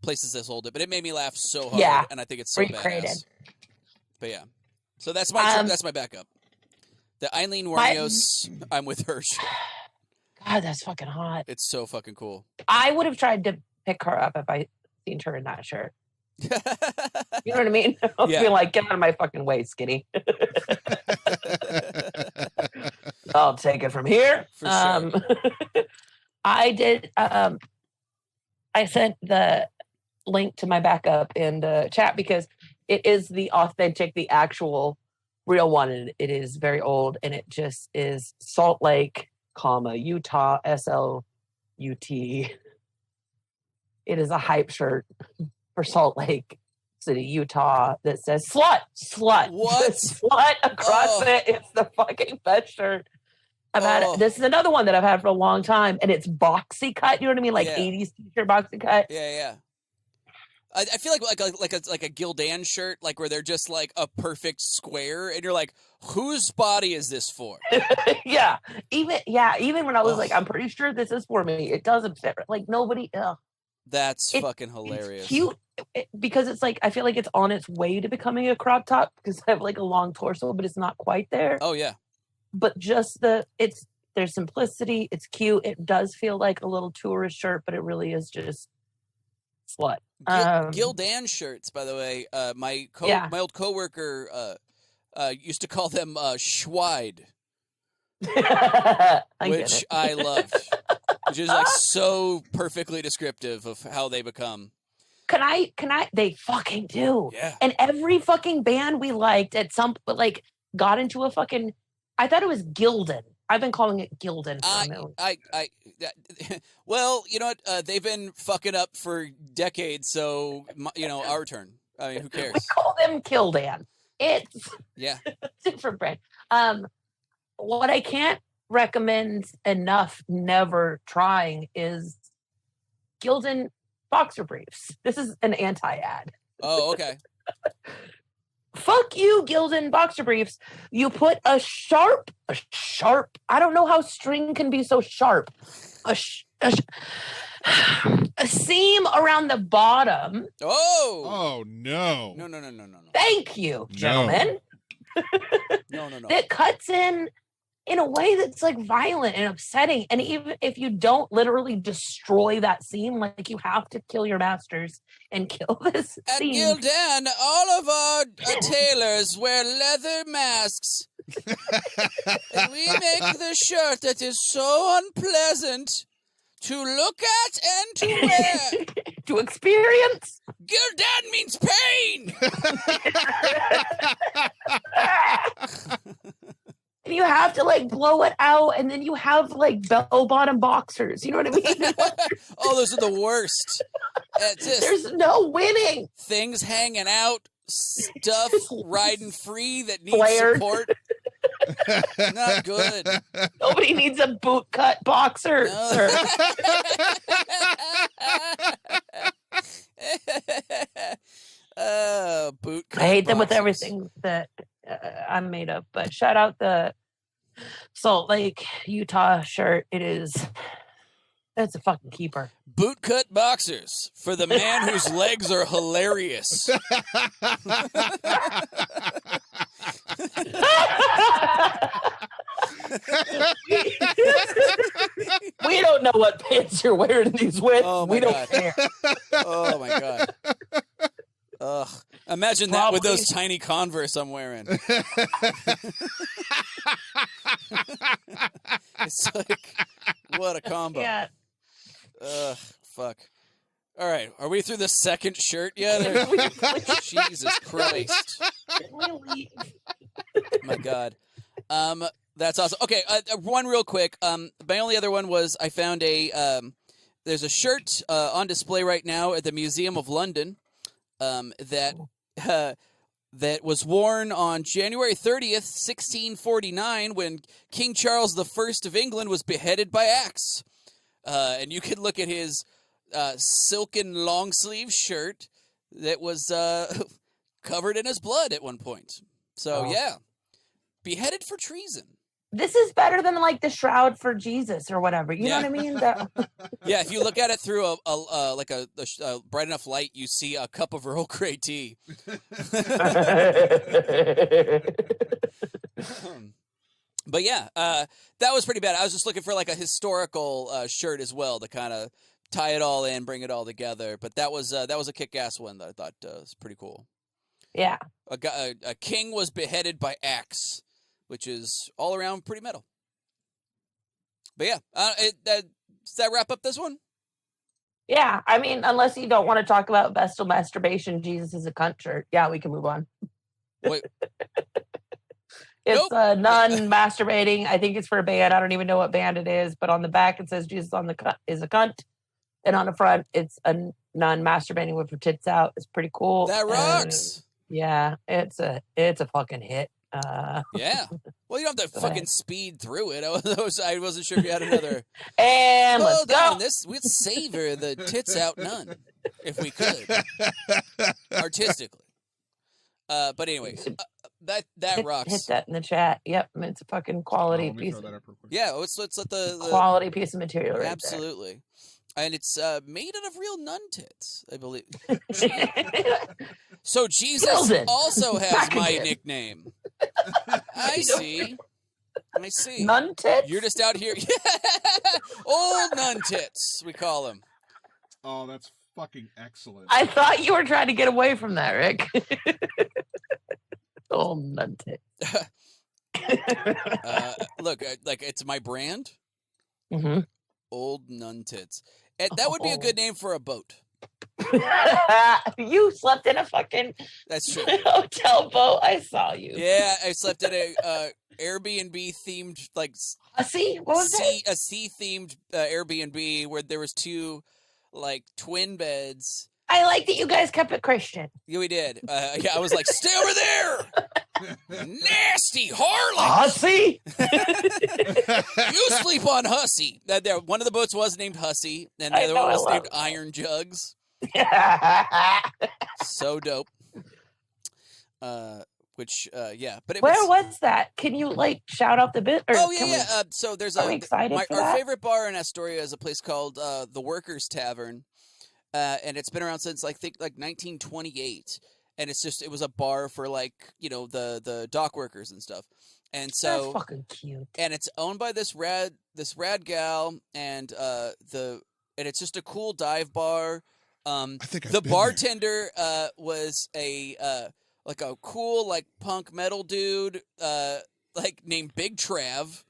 places that sold it, but it made me laugh so hard. Yeah, and I think it's so recreated. badass. But yeah, so that's my backup. The Eileen Wuornos, I'm with her shirt. God, that's fucking hot. It's so fucking cool. I would have tried to pick her up if I seen her in that shirt. You know what I mean? I was being like, get out of my fucking way, skinny. I'll take it from here. For sure. I did. I sent the link to my backup in the chat because it is the authentic, the actual real one. And it is very old, and it just is Salt Lake, Utah, SLUT. It is a hype shirt for Salt Lake City, Utah, that says "slut." What? Slut across it. It's the fucking best shirt. I've had it. This is another one that I've had for a long time, and it's boxy cut. You know what I mean? Like 80s t-shirt boxy cut. Yeah. I feel like a Gildan shirt, like where they're just like a perfect square, and you're like, whose body is this for? Yeah. Even when I was like, I'm pretty sure this is for me. It doesn't fit. Like nobody. That's fucking hilarious. It's cute because it's like I feel like it's on its way to becoming a crop top because I have like a long torso, but it's not quite there. Oh yeah. But just there's simplicity. It's cute. It does feel like a little tourist shirt, but it really is just slut. Gildan shirts, by the way. My old coworker used to call them schwide, which I loved, which is like so perfectly descriptive of how they become. Can I? They fucking do. Yeah. And every fucking band we liked at some like got into a fucking. I thought it was Gildan. I've been calling it Gildan for a minute. Well, you know what? They've been fucking up for decades, so our turn. I mean, who cares? We call them Kildan. It's different brand. What I can't recommend enough, never trying, is Gildan boxer briefs. This is an anti-ad. Oh, okay. Fuck you, Gildan boxer briefs. You put a sharp, I don't know how string can be so sharp. A seam around the bottom. Oh. Oh, no. No. Thank you, gentlemen. No. that cuts in a way that's like violent and upsetting. And even if you don't literally destroy that scene, like you have to kill your masters and kill this At scene. Gildan, all of our tailors wear leather masks. And we make the shirt that is so unpleasant to look at and to wear. To experience. Gildan means pain. And you have to like blow it out, and then you have like bell-bottom boxers. You know what I mean? Oh, those are the worst. It's just There's no winning. things hanging out, stuff riding free that needs Flared. support. Not good. Nobody needs a bootcut boxer. No. Sir. Boot. I hate them with boxers. everything that I'm made of. But shout out the Salt Lake, Utah shirt. It's a fucking keeper. Bootcut boxers for the man whose legs are hilarious. We don't know what pants you're wearing these with. Oh my we don't God. care. Oh my God. Ugh. Imagine that with Probably. those tiny Converse I'm wearing. It's like, what a combo. Yeah. Ugh, fuck. All right, are we through the second shirt yet? Or- Jesus Christ. My God. That's awesome. Okay, one real quick. My only other one was I found there's a shirt on display right now at the Museum of London that was worn on January 30th, 1649, when King Charles I of England was beheaded by axe. And you could look at his silken long sleeve shirt that was covered in his blood at one point. So yeah, beheaded for treason. This is better than like the shroud for Jesus or whatever. You know what I mean? Yeah, if you look at it through a bright enough light, you see a cup of Earl Grey tea. But yeah, that was pretty bad. I was just looking for like a historical shirt as well to kind of tie it all in, bring it all together. But that was a kick-ass one that I thought was pretty cool. Yeah. A king was beheaded by axe, which is all around pretty metal. But yeah, does that wrap up this one? Yeah. I mean, unless you don't want to talk about Vestal masturbation, Jesus is a cunt shirt. Yeah, we can move on. Wait. It's Nope. a nun masturbating. I think it's for a band. I don't even know what band it is, but on the back it says Jesus is a cunt, and on the front it's a nun masturbating with her tits out. It's pretty cool. That rocks. Yeah, it's a fucking hit. Yeah. Well, you don't have to fucking speed through it. I wasn't sure if you had another. And let's Hold go. on, we'd savor the tits out nun if we could, artistically. But anyway, that rocks. Hit that in the chat. Yep, it's a fucking quality Let me piece. throw that up real quick. Yeah, let's let the Quality piece of material. Right absolutely. And it's made out of real nun tits, I believe. there. So Jesus Gildan. also has Back my again. nickname. I see. Nun tits. You're just out here. Old nun tits, we call them. Oh, that's fucking excellent. I thought you were trying to get away from that, Rick. Oh, nun tits. Look, like it's my brand. Mm-hmm. Old nun tits. That would be a good name for a boat. You slept in a fucking That's true. hotel boat. I saw you. Yeah, I slept at a Airbnb themed like See, what was it? a sea themed Airbnb where there was two like twin beds. I like that you guys kept it Christian. Yeah, we did. Yeah, I was like, stay over there, nasty harlot. Hussy. You sleep on Hussy. One of the boats was named Hussy, and the I other know, one I was love named it. Iron Jugs. So dope. Yeah, but it Where was. was that? Can you like shout out the bit? Or Oh yeah, can we- yeah. So there's are we excited for our that? favorite bar in Astoria is a place called the Workers Tavern, and it's been around since I think like 1928. and it was a bar for like the dock workers and stuff, and so That's fucking cute. and it's owned by this rad gal, and it's just a cool dive bar. I think I've the been there. bartender was a like a cool like punk metal dude like named Big Trav,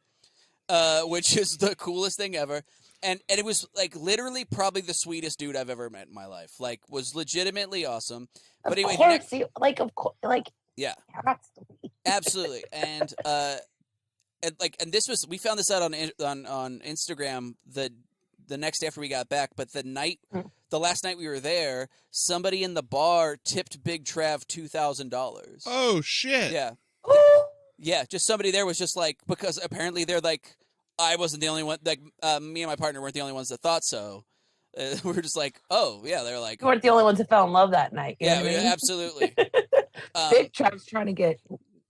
which is the coolest thing ever. And it was like literally probably the sweetest dude I've ever met in my life. Like was legitimately awesome. But anyway, yeah, absolutely. And this was, we found this out on Instagram the next day after we got back. But the last night we were there, somebody in the bar tipped Big Trav $2,000. Oh shit! Yeah, yeah. Just somebody there was just like, because apparently they're like, I wasn't the only one. Like me and my partner weren't the only ones that thought so. We were just like, oh yeah, they're like, you weren't the only ones that fell in love that night. You know what I mean? Absolutely. Big Trav's trying to get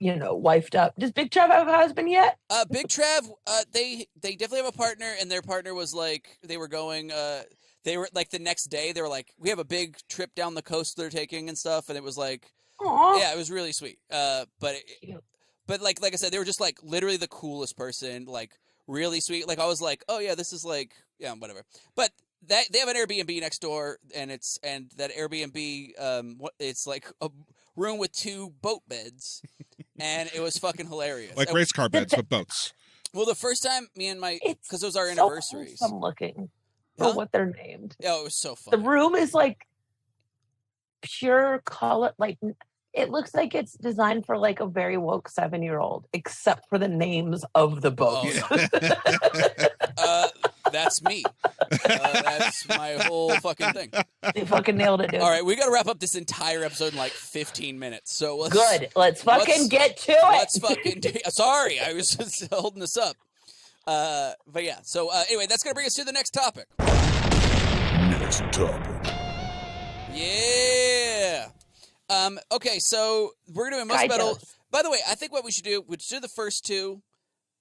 wifed up. Does Big Trav have a husband yet? Big Trav, they definitely have a partner, and their partner was like, they were like the next day they were like, we have a big trip down the coast they're taking and stuff, and it was like, Aww. yeah, it was really sweet. But like I said, they were just like literally the coolest person, like really sweet. Like I was like, oh yeah, this is like, yeah, whatever. But they have an Airbnb next door, and that Airbnb it's like a room with 2 boat beds, and it was fucking hilarious. Like race car beds, but boats. Well, the first time me and because it was our anniversaries. I'm looking for what they're named. Oh, it was so fun. The room is like pure color, like it looks like it's designed for like a very woke 7-year-old, except for the names of the boats. That's me. That's my whole fucking thing. They fucking nailed it, dude. All right, we got to wrap up this entire episode in like 15 minutes. So let's get to it. Let's fucking sorry, I was just holding this up. But yeah. So anyway, that's gonna bring us to the next topic. Next topic. Yeah. Okay, so we're gonna do most metal. By the way, I think what we should do the first 2,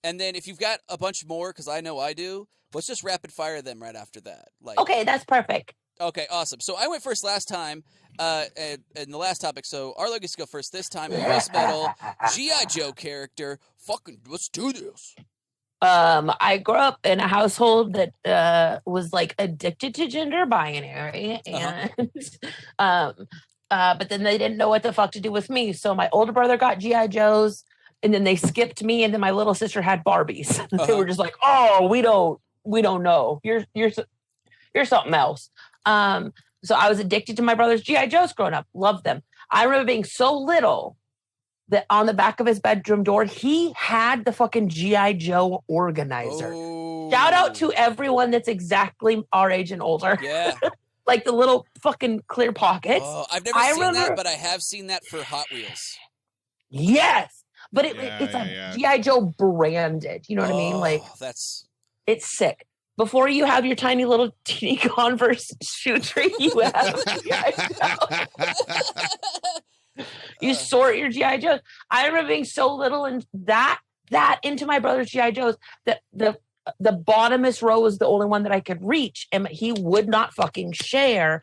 and then if you've got a bunch more, because I know I do, let's just rapid fire them right after that. Like, okay, that's perfect. Okay, awesome. So I went first last time, in the last topic. So Arlo gets to go first this time. Most metal G.I. Joe character. Fucking, let's do this. I grew up in a household that was like addicted to gender binary, and but then they didn't know what the fuck to do with me. So my older brother got G.I. Joes, and then they skipped me, and then my little sister had Barbies. They were just like, "Oh, we don't know. You're something else." So I was addicted to my brother's G.I. Joes growing up. Loved them. I remember being so little that on the back of his bedroom door, he had the fucking G.I. Joe organizer. Oh. Shout out to everyone that's exactly our age and older. Yeah. Like the little fucking clear pockets. Oh, I've never seen that, but I have seen that for Hot Wheels. Yes. But it's a G.I. Joe branded. You know what I mean? Like, it's sick. Before you have your tiny little teeny Converse shoe tree, you have G.I. Joe. You sort your G.I. Joes. I remember being so little and that into my brother's G.I. Joes that the bottomest row was the only one that I could reach, and he would not fucking share.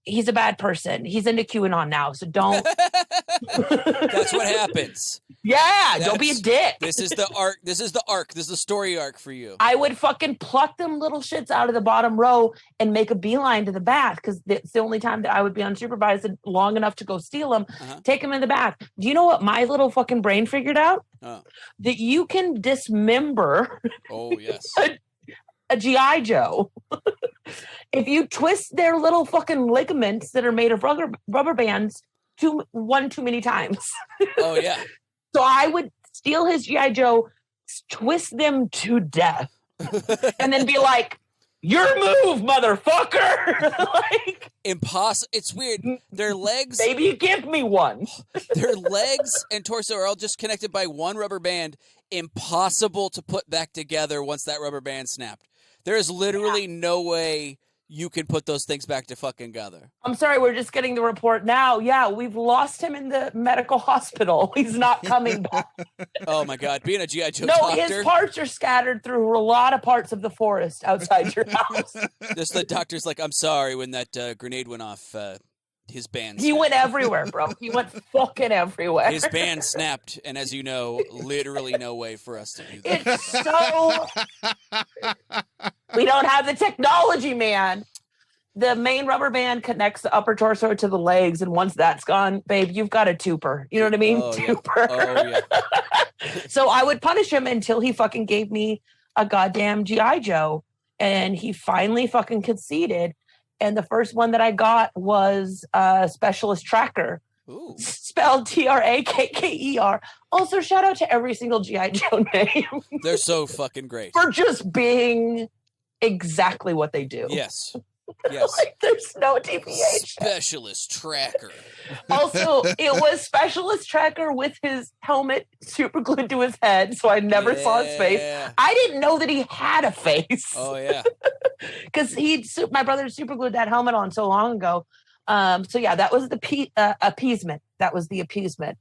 He's a bad person. He's into QAnon now, so don't. That's what happens. Yeah, don't be a dick. This is the arc. This is the story arc for you. I would fucking pluck them little shits out of the bottom row and make a beeline to the bath, because it's the only time that I would be unsupervised long enough to go steal them, take them in the bath. Do you know what my little fucking brain figured out? That you can dismember. Oh, yes. a G.I. Joe. If you twist their little fucking ligaments that are made of rubber bands too many times. Oh, yeah. So I would steal his G.I. Joe, twist them to death, and then be like, "Your move, motherfucker!" Like, impossible. It's weird. Their legs. Maybe give me one. Their legs and torso are all just connected by one rubber band. Impossible to put back together once that rubber band snapped. There is literally no way you can put those things back to fucking together. I'm sorry, we're just getting the report now. Yeah, we've lost him in the medical hospital. He's not coming back. Oh my God, being a G.I. Joe doctor. No, his parts are scattered through a lot of parts of the forest outside your house. Just the doctor's like, I'm sorry, when that grenade went off, his band He went everywhere, bro. He went fucking everywhere. His band snapped, and as you know, literally no way for us to do that. It's so... We don't have the technology, man. The main rubber band connects the upper torso to the legs, and once that's gone, babe, you've got a tuper. You know what I mean? Oh, Tuper. Yeah. So I would punish him until he fucking gave me a goddamn G.I. Joe, and he finally fucking conceded. And the first one that I got was Specialist Tracker. Ooh. Spelled Trakker. Also, shout out to every single G.I. Joe name. They're so fucking great. For just being exactly what they do. Yes. Like, there's no deviation. Specialist Tracker. Also, it was Specialist Tracker with his helmet super glued to his head, so I never saw his face. I didn't know that he had a face. Oh, yeah. Because my brother super glued that helmet on so long ago. So yeah, that was the appeasement. That was the appeasement.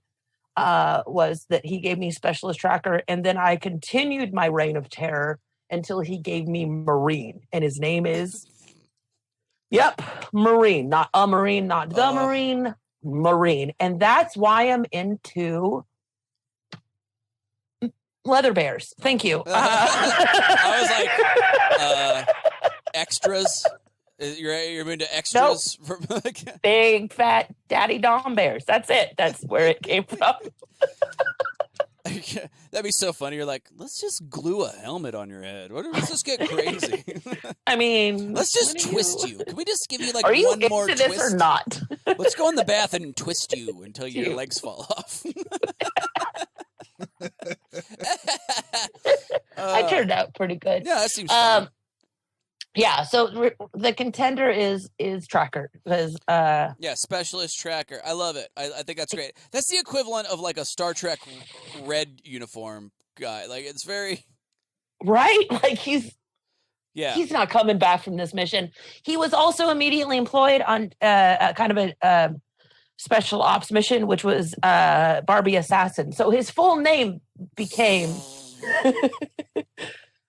Was that he gave me Specialist Tracker, and then I continued my reign of terror until he gave me Marine, and his name is Marine, not a Marine, not the Marine, Marine, and that's why I'm into leather bears. Thank you. I was like, extras. You're into extras? Nope. Big, fat daddy Dom bears. That's it. That's where it came from. That'd be so funny. You're like, let's just glue a helmet on your head. Let's just get crazy. I mean, let's just twist you. Can we just give you like Are you one more into twist? This or not? Let's go in the bath and twist you until your legs fall off. I turned out pretty good. Yeah, that seems fun. Yeah, so the contender is Tracker because Specialist Tracker. I love it. I think that's great. That's the equivalent of like a Star Trek red uniform guy. Like it's very right. Like he's not coming back from this mission. He was also immediately employed on kind of a special ops mission, which was Barbie Assassin. So his full name became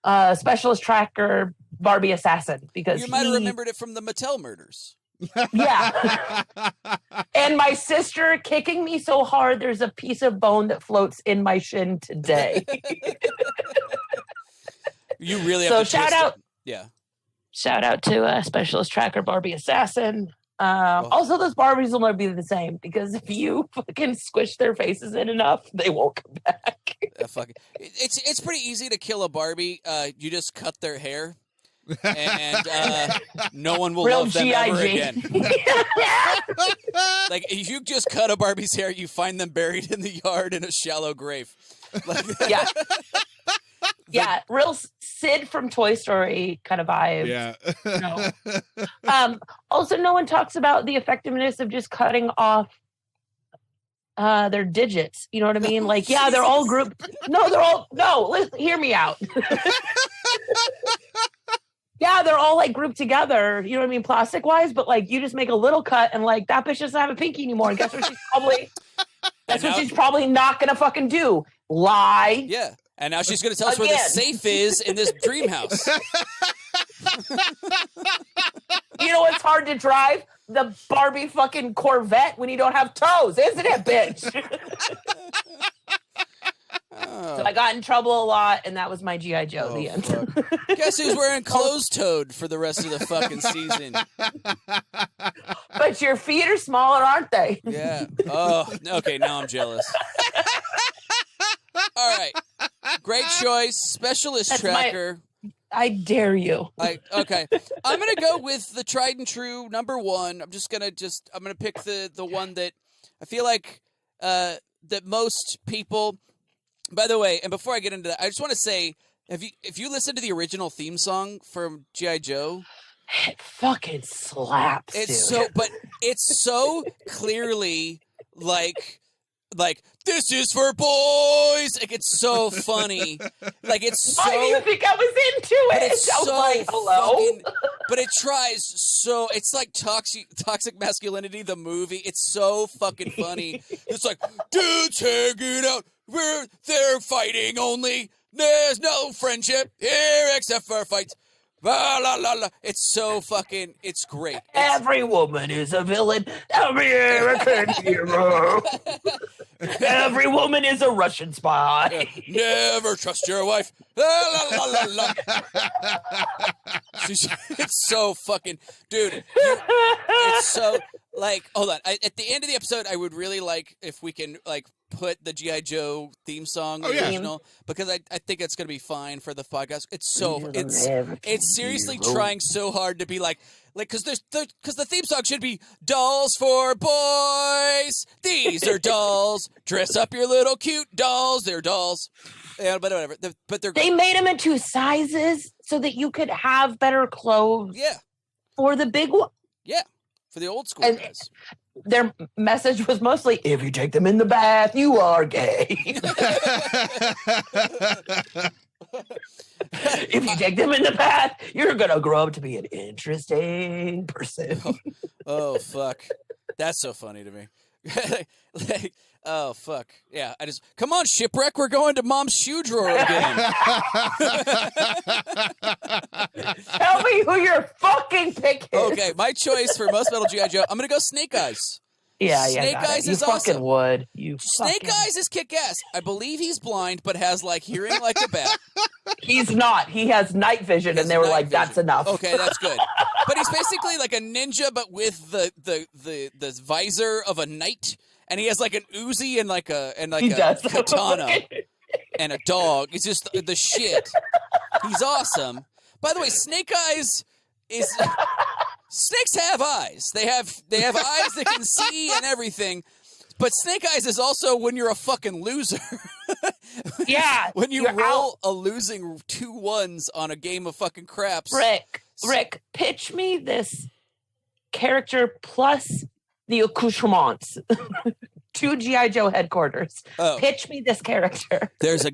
Specialist Tracker Barbie Assassin because you might have remembered it from the Mattel murders. Yeah. And my sister kicking me so hard there's a piece of bone that floats in my shin today. You really have to shout out. Yeah. Shout out to Specialist Tracker Barbie Assassin. Also, those Barbies will never be the same because if you fucking squish their faces in enough, they won't come back. It's pretty easy to kill a Barbie. You just cut their hair. And no one will love them ever again. Like if you just cut a Barbie's hair, you find them buried in the yard in a shallow grave. Yeah, real Sid from Toy Story kind of vibe. Yeah. Also, no one talks about the effectiveness of just cutting off their digits. You know what I mean? Like, yeah, they're all grouped. Listen, hear me out. Yeah, they're all like grouped together, you know what I mean, plastic wise, but like you just make a little cut and like that bitch doesn't have a pinky anymore. And guess what she's probably not gonna fucking do? Lie. Yeah. And now she's gonna tell us where the safe is in this dream house. You know what's hard to drive? The Barbie fucking Corvette when you don't have toes, isn't it, bitch? So I got in trouble a lot, and that was my G.I. Joe. The end. Guess who's wearing closed-toed for the rest of the fucking season? But your feet are smaller, aren't they? Yeah. Oh, okay. Now I'm jealous. All right. Great choice. Specialist Tracker. I dare you. Okay. I'm going to go with the tried and true number one. I'm going to pick the one that I feel like that most people. By the way, and before I get into that, I just want to say, if you listen to the original theme song from G.I. Joe, it fucking slaps. It's so clearly like this is for boys. Like it's so funny. Like it's so. Why do you think I was into it? It's I was so like, hello. But it tries so. It's like toxic masculinity. The movie. It's so fucking funny. It's like dudes hanging out. They're fighting only. There's no friendship here except for fights. La, la, la, la. It's so fucking. It's great. Every woman is a villain. American hero. Every woman is a Russian spy. Never trust your wife. La, la, la, la, la. It's so fucking, dude. It's so like. Hold on. At the end of the episode, I would really like if we can like put the G.I. Joe theme song, the original, because I think it's gonna be fine for the podcast. It's so it's seriously trying so hard to be like because the theme song should be dolls for boys. These are dolls. Dress up your little cute dolls. They're dolls. Yeah, but whatever. They made them into sizes so that you could have better clothes. Yeah. For the big one. Yeah. For the old school guys. Their message was mostly, if you take them in the bath, you are gay. If you take them in the bath, you're going to grow up to be an interesting person. Oh, fuck. That's so funny to me. Oh, fuck. Yeah, come on, Shipwreck, we're going to Mom's shoe drawer again. Tell me who you're fucking picking. Okay, my choice for most metal G.I. Joe, I'm going to go Snake Eyes. Yeah, Snake Eyes is you awesome. Fucking would. Snake Eyes is kick-ass. I believe he's blind, but has, like, hearing like a bat. He's not. He has night vision, and they were like, that's enough. Okay, that's good. But he's basically like a ninja, but with the visor of a knight. And he has like an Uzi and like a katana and a dog. He's just the shit. He's awesome. By the way, Snake Eyes is snakes have eyes. They have eyes that can see and everything. But Snake Eyes is also when you're a fucking loser. Yeah. When you roll a losing 2 1s on a game of fucking craps. Rick, pitch me this character plus the accoutrements to G.I. Joe headquarters. Oh. Pitch me this character. There's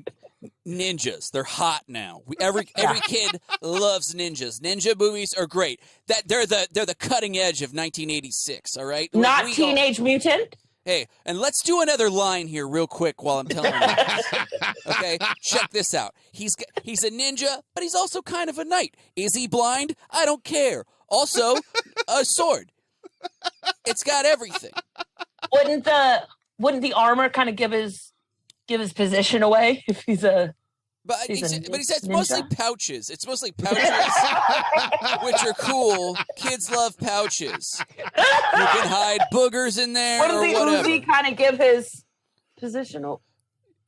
ninjas. They're hot now. Every kid loves ninjas. Ninja movies are great. They're the cutting edge of 1986. All right, not Teenage Mutant. Hey, and let's do another line here real quick while I'm telling you this. Okay, check this out. He's a ninja, but he's also kind of a knight. Is he blind? I don't care. Also, a sword. It's got everything. Wouldn't the armor kind of give his position away if he's a? But he says mostly pouches. It's mostly pouches, which are cool. Kids love pouches. You can hide boogers in there or whatever. Uzi kind of give his positional?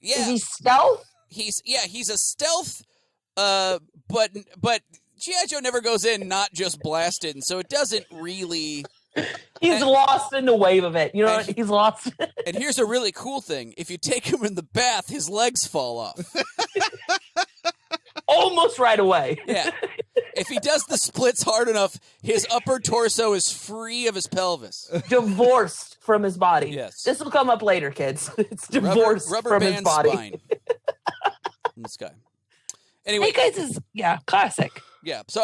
Yeah. Is he stealth? He's a stealth. But G.I. Joe never goes in not just blasted, and so it doesn't really. He's lost in the wave of it. You know what? He's lost. And here's a really cool thing. If you take him in the bath, his legs fall off. Almost right away. Yeah. If he does the splits hard enough, his upper torso is free of his pelvis. Divorced from his body. Yes. This will come up later, kids. It's divorced from his body. Spine in the sky. Anyway. Hey guys is classic. Yeah, so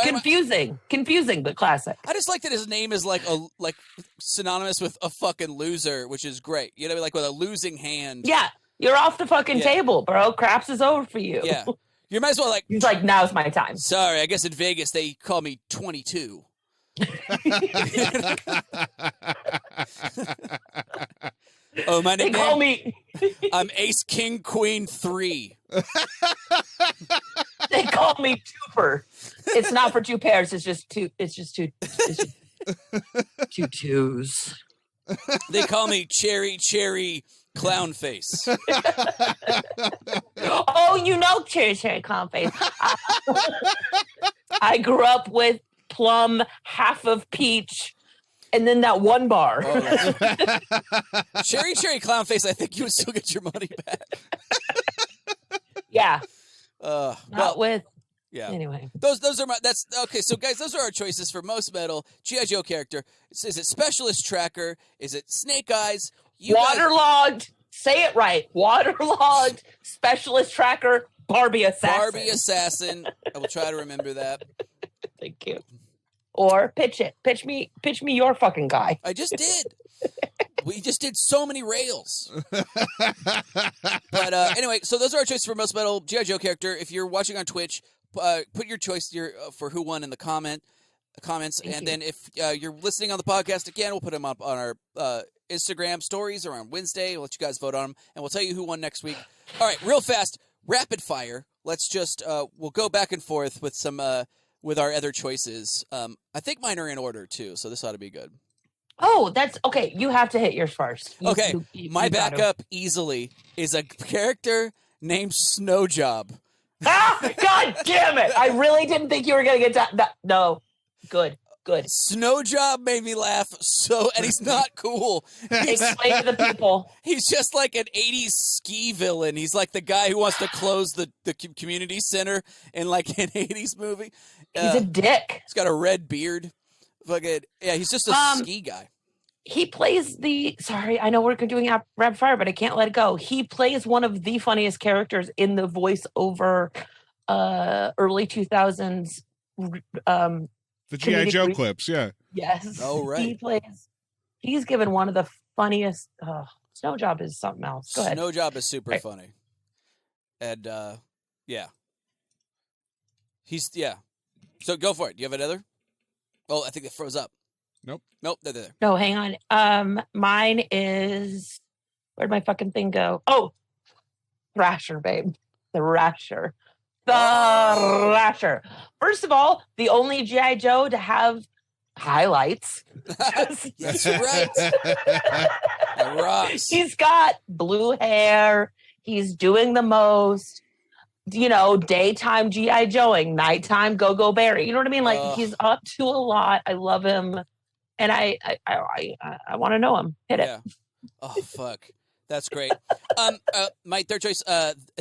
confusing, but classic. I just like that his name is like synonymous with a fucking loser, which is great. You know, like with a losing hand. Yeah, you're off the fucking table, bro. Craps is over for you. Yeah, you might as well He's like, now's my time. Sorry, I guess in Vegas they call me 22. Oh, my nickname. They call me. I'm Ace King Queen 3. They call me Twoper. It's not for 2 pairs. It's just two. It's just two 2s. They call me Cherry Clown Face. Oh, you know Cherry Clown Face. I grew up with plum, half of peach, and then that one bar. Oh, Cherry Clown Face. I think you would still get your money back. Yeah. Yeah. Anyway, those are that's okay. So guys, those are our choices for most metal G.I. Joe character. Is it Specialist Tracker? Is it Snake Eyes? Waterlogged. Say it right. Waterlogged Specialist Tracker. Barbie Assassin. I will try to remember that. Thank you. Or pitch it. Pitch me your fucking guy. I just did. We just did so many rails. But anyway, so those are our choices for most metal G.I. Joe character. If you're watching on Twitch, put your choice for who won in the comments, Thank you. then if you're listening on the podcast again, we'll put them up on our Instagram stories or on Wednesday. We'll let you guys vote on them, and we'll tell you who won next week. All right, real fast, rapid fire. Let's just we'll go back and forth with some with our other choices. I think mine are in order too, so this ought to be good. Oh, that's okay. You have to hit yours first. Okay, my gotta. backup easily is a character named Snowjob. Ah, God damn it! I really didn't think you were gonna get that. No, good. Snowjob made me laugh and he's not cool. Explain to the people. He's just like an 80s ski villain. He's like the guy who wants to close the community center in like an 80s movie. He's a dick. He's got a red beard. Fucking yeah, he's just a ski guy. He plays sorry, I know we're doing rapid fire, but I can't let it go. He plays one of the funniest characters in the voiceover early 2000s the G.I. Joe clips, yeah. Yes. Oh, right. He's given one of the funniest. Snowjob is something else. Go ahead. Snowjob is super funny. And, yeah. So go for it. You have another? Oh, I think it froze up. Nope, they're there. No, hang on. Mine is, where'd my fucking thing go? Oh, Thrasher, babe. The Thrasher. Thrasher. First of all, the only G.I. Joe to have highlights. That's right. That rocks. He's got blue hair. He's doing the most, daytime G.I. Joeing, nighttime Go-Go Berry. You know what I mean? Like, he's up to a lot. I love him. And I want to know him. Hit it. Yeah. Oh, fuck. That's great. My third choice,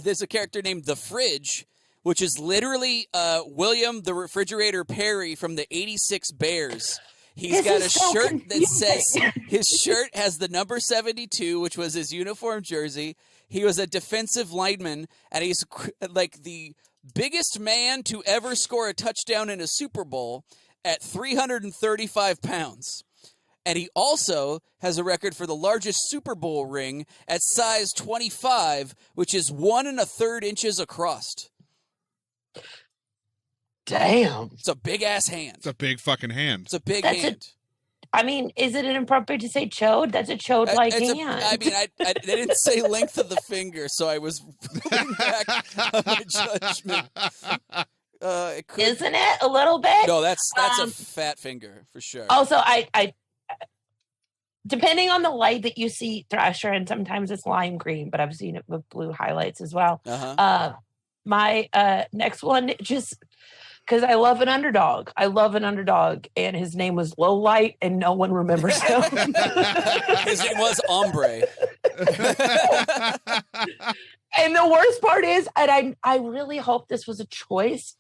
there's a character named The Fridge, which is literally William the Refrigerator Perry from the 86 Bears. He's got a shirt that says, his shirt has the number 72, which was his uniform jersey. He was a defensive lineman, and he's like the biggest man to ever score a touchdown in a Super Bowl at 335 pounds. And he also has a record for the largest Super Bowl ring at size 25, which is 1 1/3 inches across. Damn. It's a big-ass hand. It's a big fucking hand. It's a big hand. I mean, is it inappropriate to say chode? That's a chode-like hand. I didn't say length of the finger, so I was pulling back on my judgment. Isn't it a little bit? No, that's a fat finger for sure. Also, I depending on the light that you see Thrasher, and sometimes it's lime green, but I've seen it with blue highlights as well. My next one, just because I love an underdog. And his name was Lowlight, and no one remembers him. His name was Ombre. And the worst part is, and I really hope this was a choice,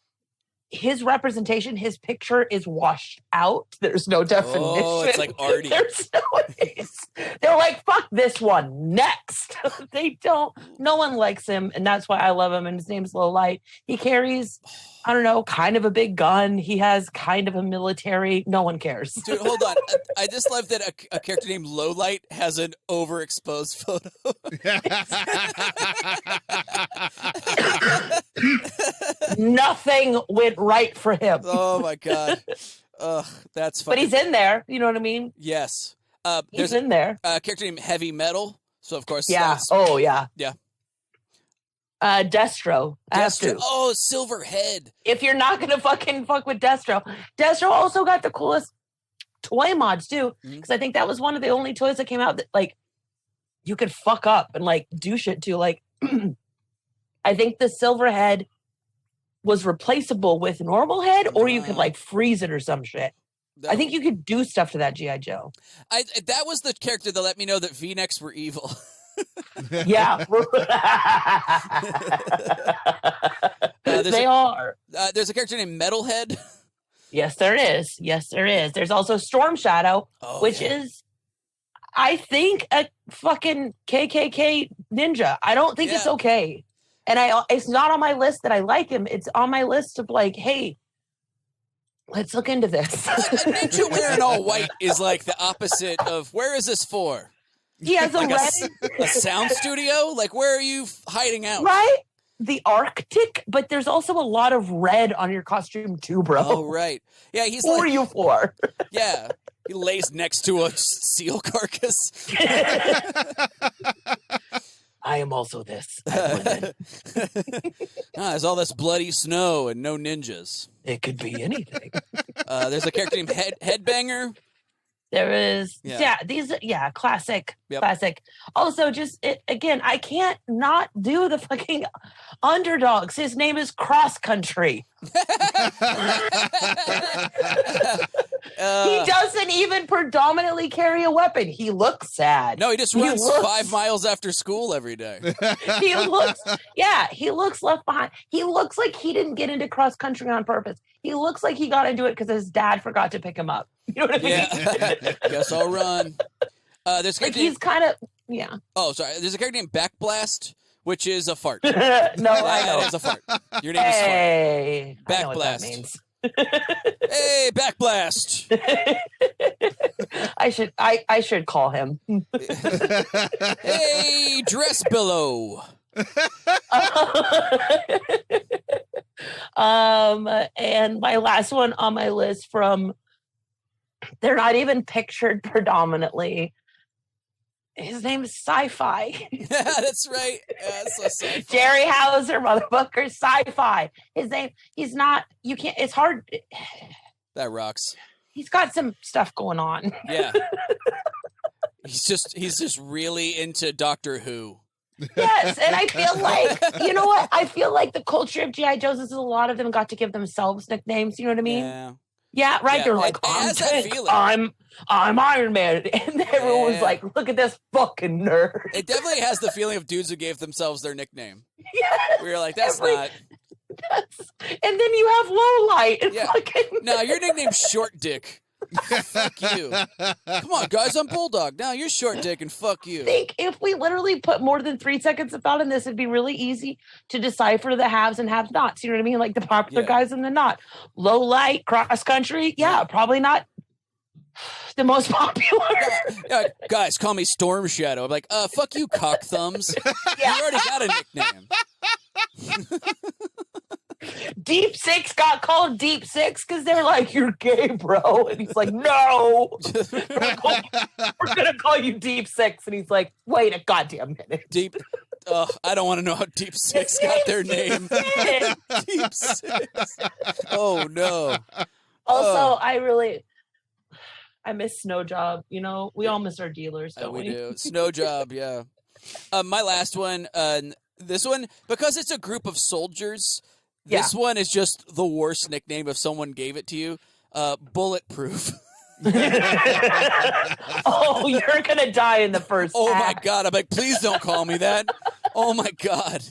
his representation, his picture is washed out. There's no definition. Oh, it's like Artie. They're like, fuck this one. Next. No one likes him, and that's why I love him, and his name's Lowlight. He carries, I don't know, kind of a big gun. He has kind of a military. No one cares. Dude, hold on. I just love that a character named Lowlight has an overexposed photo. Nothing went right for him. Oh my God. That's funny. But he's in there. You know what I mean? Yes. He's in there. A character named Heavy Metal. So of course. Yeah. Oh yeah. Yeah. Destro. Oh, Silverhead. If you're not gonna fuck with Destro also got the coolest toy mods too. Because I think that was one of the only toys that came out that like you could fuck up and like do shit to. Like I think the Silverhead was replaceable with normal head, or you could like freeze it or some shit. I think you could do stuff to that G.I. Joe. That was the character that let me know that V-necks were evil. Yeah. They are. There's a character named Metalhead. Yes, there is. There's also Storm Shadow, which is, I think, a fucking KKK ninja. I don't think it's okay. And it's not on my list that I like him. It's on my list of like, hey, let's look into this. A ninja wearing all white is like the opposite of, where is this for? He has like a sound studio? Like, where are you hiding out? Right? the Arctic, but there's also a lot of red on your costume too, bro. Oh, right. Yeah, he's Who are you for? Yeah, he lays next to a seal carcass. I am also this. There's all this bloody snow and no ninjas. It could be anything. There's a character named Headbanger. There is, classic, classic. Also, again, I can't not do the fucking underdogs. His name is Cross Country. He doesn't even predominantly carry a weapon. He looks sad. No, he just runs 5 miles after school every day. He looks left behind. He looks like he didn't get into cross country on purpose. He looks like he got into it because his dad forgot to pick him up. You know what I mean? Yeah. Guess I'll run. There's he's kind of Oh, sorry. There's a character named Backblast, which is a fart. No, I know it's a fart. Your name is Fart. I know what that means. Hey, Backblast. I should call him. Hey, Dress Billow. And my last one on my list they're not even pictured predominantly. His name is Sci-Fi. Yeah, that's right. Yeah, so sci-fi. Jerry Hauser, motherfucker, Sci-Fi. His name, it's hard. That rocks. He's got some stuff going on. Yeah. He's just really into Doctor Who. Yes, and I feel like, you know what? I feel like the culture of G.I. Joes is a lot of them got to give themselves nicknames. You know what I mean? Yeah. Yeah, right. Yeah, They're like, I'm Iron Man, and everyone was like, "Look at this fucking nerd." It definitely has the feeling of dudes who gave themselves their nickname. Yes, we were like, "That's not." And then you have Lowlight. And fucking no, your nickname's Short Dick. Fuck you. Come on, guys, I'm Bulldog. Now you're Short Dick, and fuck you. I think if we literally put more than 3 seconds of thought in this, it'd be really easy to decipher the haves and have-nots. You know what I mean? Like the popular guys and the not. Low light, cross country. Yeah, probably not the most popular. Guys, call me Storm Shadow. I'm like, fuck you, cock thumbs. You already got a nickname. Deep Six got called Deep Six because they're like, "You're gay, bro," and he's like, "No, we're gonna call you Deep Six," and he's like, "Wait a goddamn minute." Deep. I don't want to know how Deep Six got their name. Deep Six. Oh no. Also, I miss Snow Job. You know, we all miss our dealers, don't we? We do. Snow Job, yeah. My last one. This one, because it's a group of soldiers. This one is just the worst nickname if someone gave it to you. Bulletproof. Oh, you're gonna die in the first act. My god! I'm like, please don't call me that. Oh my god!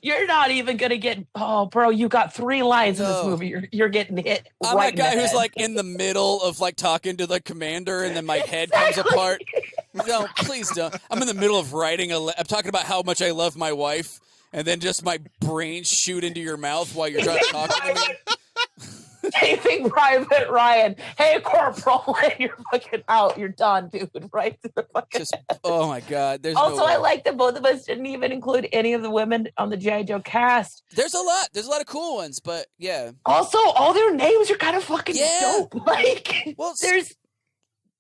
You're not even gonna get. Oh, bro, you got 3 lines in this movie. You're getting hit. I'm that guy who's like in the middle of like talking to the commander, and then my head comes apart. No, please don't. I'm in the middle of writing I'm talking about how much I love my wife. And then just my brains shoot into your mouth while you're trying to talk to me. Saving Private Ryan. Hey, Corporal, you're fucking out. You're done, dude. Right? Just, oh my God. There's also, no way. I like that both of us didn't even include any of the women on the G.I. Joe cast. There's a lot. There's a lot of cool ones, but yeah. Also, all their names are kind of fucking dope. Like, there's.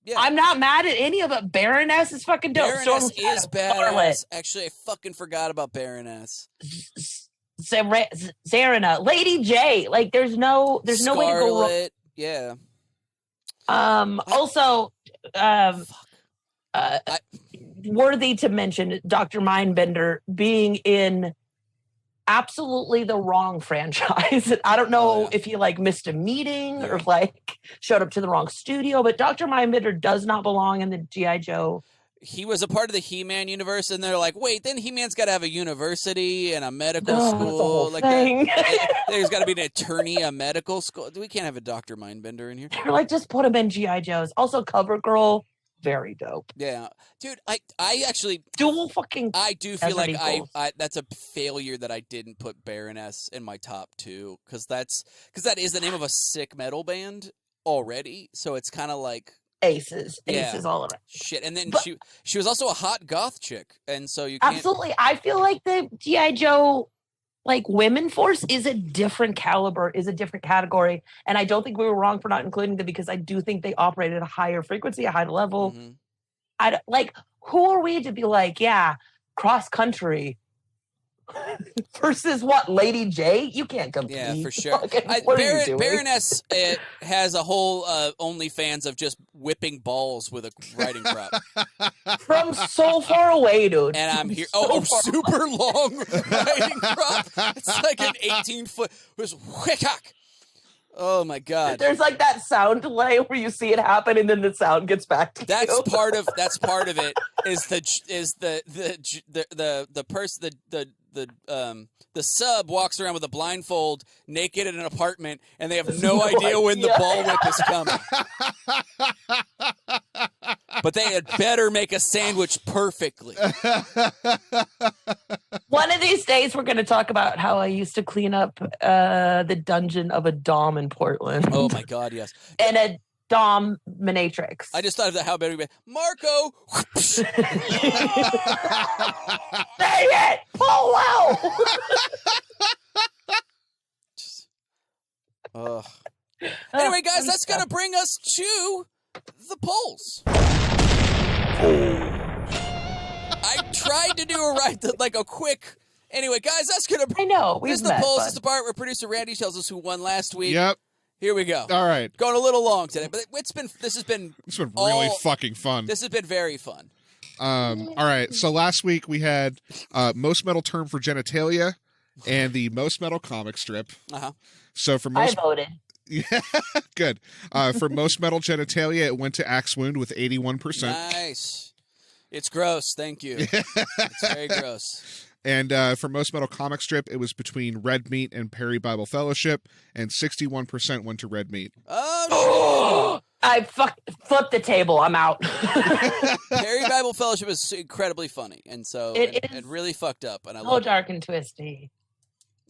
Yeah. I'm not mad at any of it. Baroness is fucking dope. Baroness is badass. Actually, I fucking forgot about Baroness. Zarina, Lady J. Like, there's no way to go wrong. Yeah. Also, worthy to mention, Dr. Mindbender being in absolutely the wrong franchise. I don't know if he like missed a meeting or like showed up to the wrong studio, but Dr. Mindbender does not belong in the G.I. Joe. He was a part of the He-Man universe, and they're like, wait, then He-Man's got to have a university and a medical school. Like there's got to be an attorney, a medical school. We can't have a Dr. Mindbender in here. They're like, just put him in G.I. Joes. Also, Cover Girl. Very dope. Yeah. Dude, I actually dual fucking I do feel like I that's a failure that I didn't put Baroness in my top 2 cuz that is the name of a sick metal band already. So it's kind of like Aces all around. Shit. And then she was also a hot goth chick, and so you can't... Absolutely. I feel like the G.I. Joe like Women Force is a different caliber, is a different category. And I don't think we were wrong for not including them because I do think they operate at a higher frequency, a higher level. Like, who are we to be like, yeah, cross country versus what, Lady J? You can't compete. Yeah, for sure. What are you doing? Baroness has a whole OnlyFans of just whipping balls with a riding crop. From so far away, dude. And I'm here. Super away. long riding crop. It's like an 18-foot. Just whick-hock. Oh my God! There's like that sound delay where you see it happen and then the sound gets back to you. That's part of it. Is the sub walks around with a blindfold, naked in an apartment, and they have no idea when the ball whip is coming. But they had better make a sandwich perfectly. One of these days, we're going to talk about how I used to clean up the dungeon of a Dom in Portland. Oh my God, yes. And a Dom Minatrix. I just thought of how better we Marco. Dang it! Pull out! Anyway, guys, that's going to bring us to the polls. I tried to do a quick. Anyway, guys, that's gonna. I know. This is the polls. This is the part where producer Randy tells us who won last week. Yep. Here we go. All right. Going a little long today, but this has been really fucking fun. This has been very fun. All right. So last week we had most metal term for genitalia and the most metal comic strip. So for most, I voted. Yeah, good. For most metal genitalia, it went to Axe Wound with 81%. Nice. It's gross. Thank you. It's very gross. And for most metal comic strip, it was between Red Meat and Perry Bible Fellowship, and 61% went to Red Meat. Oh, shit. I flipped the table. I'm out. Perry Bible Fellowship is incredibly funny, and so it really fucked up. And I love dark and twisty.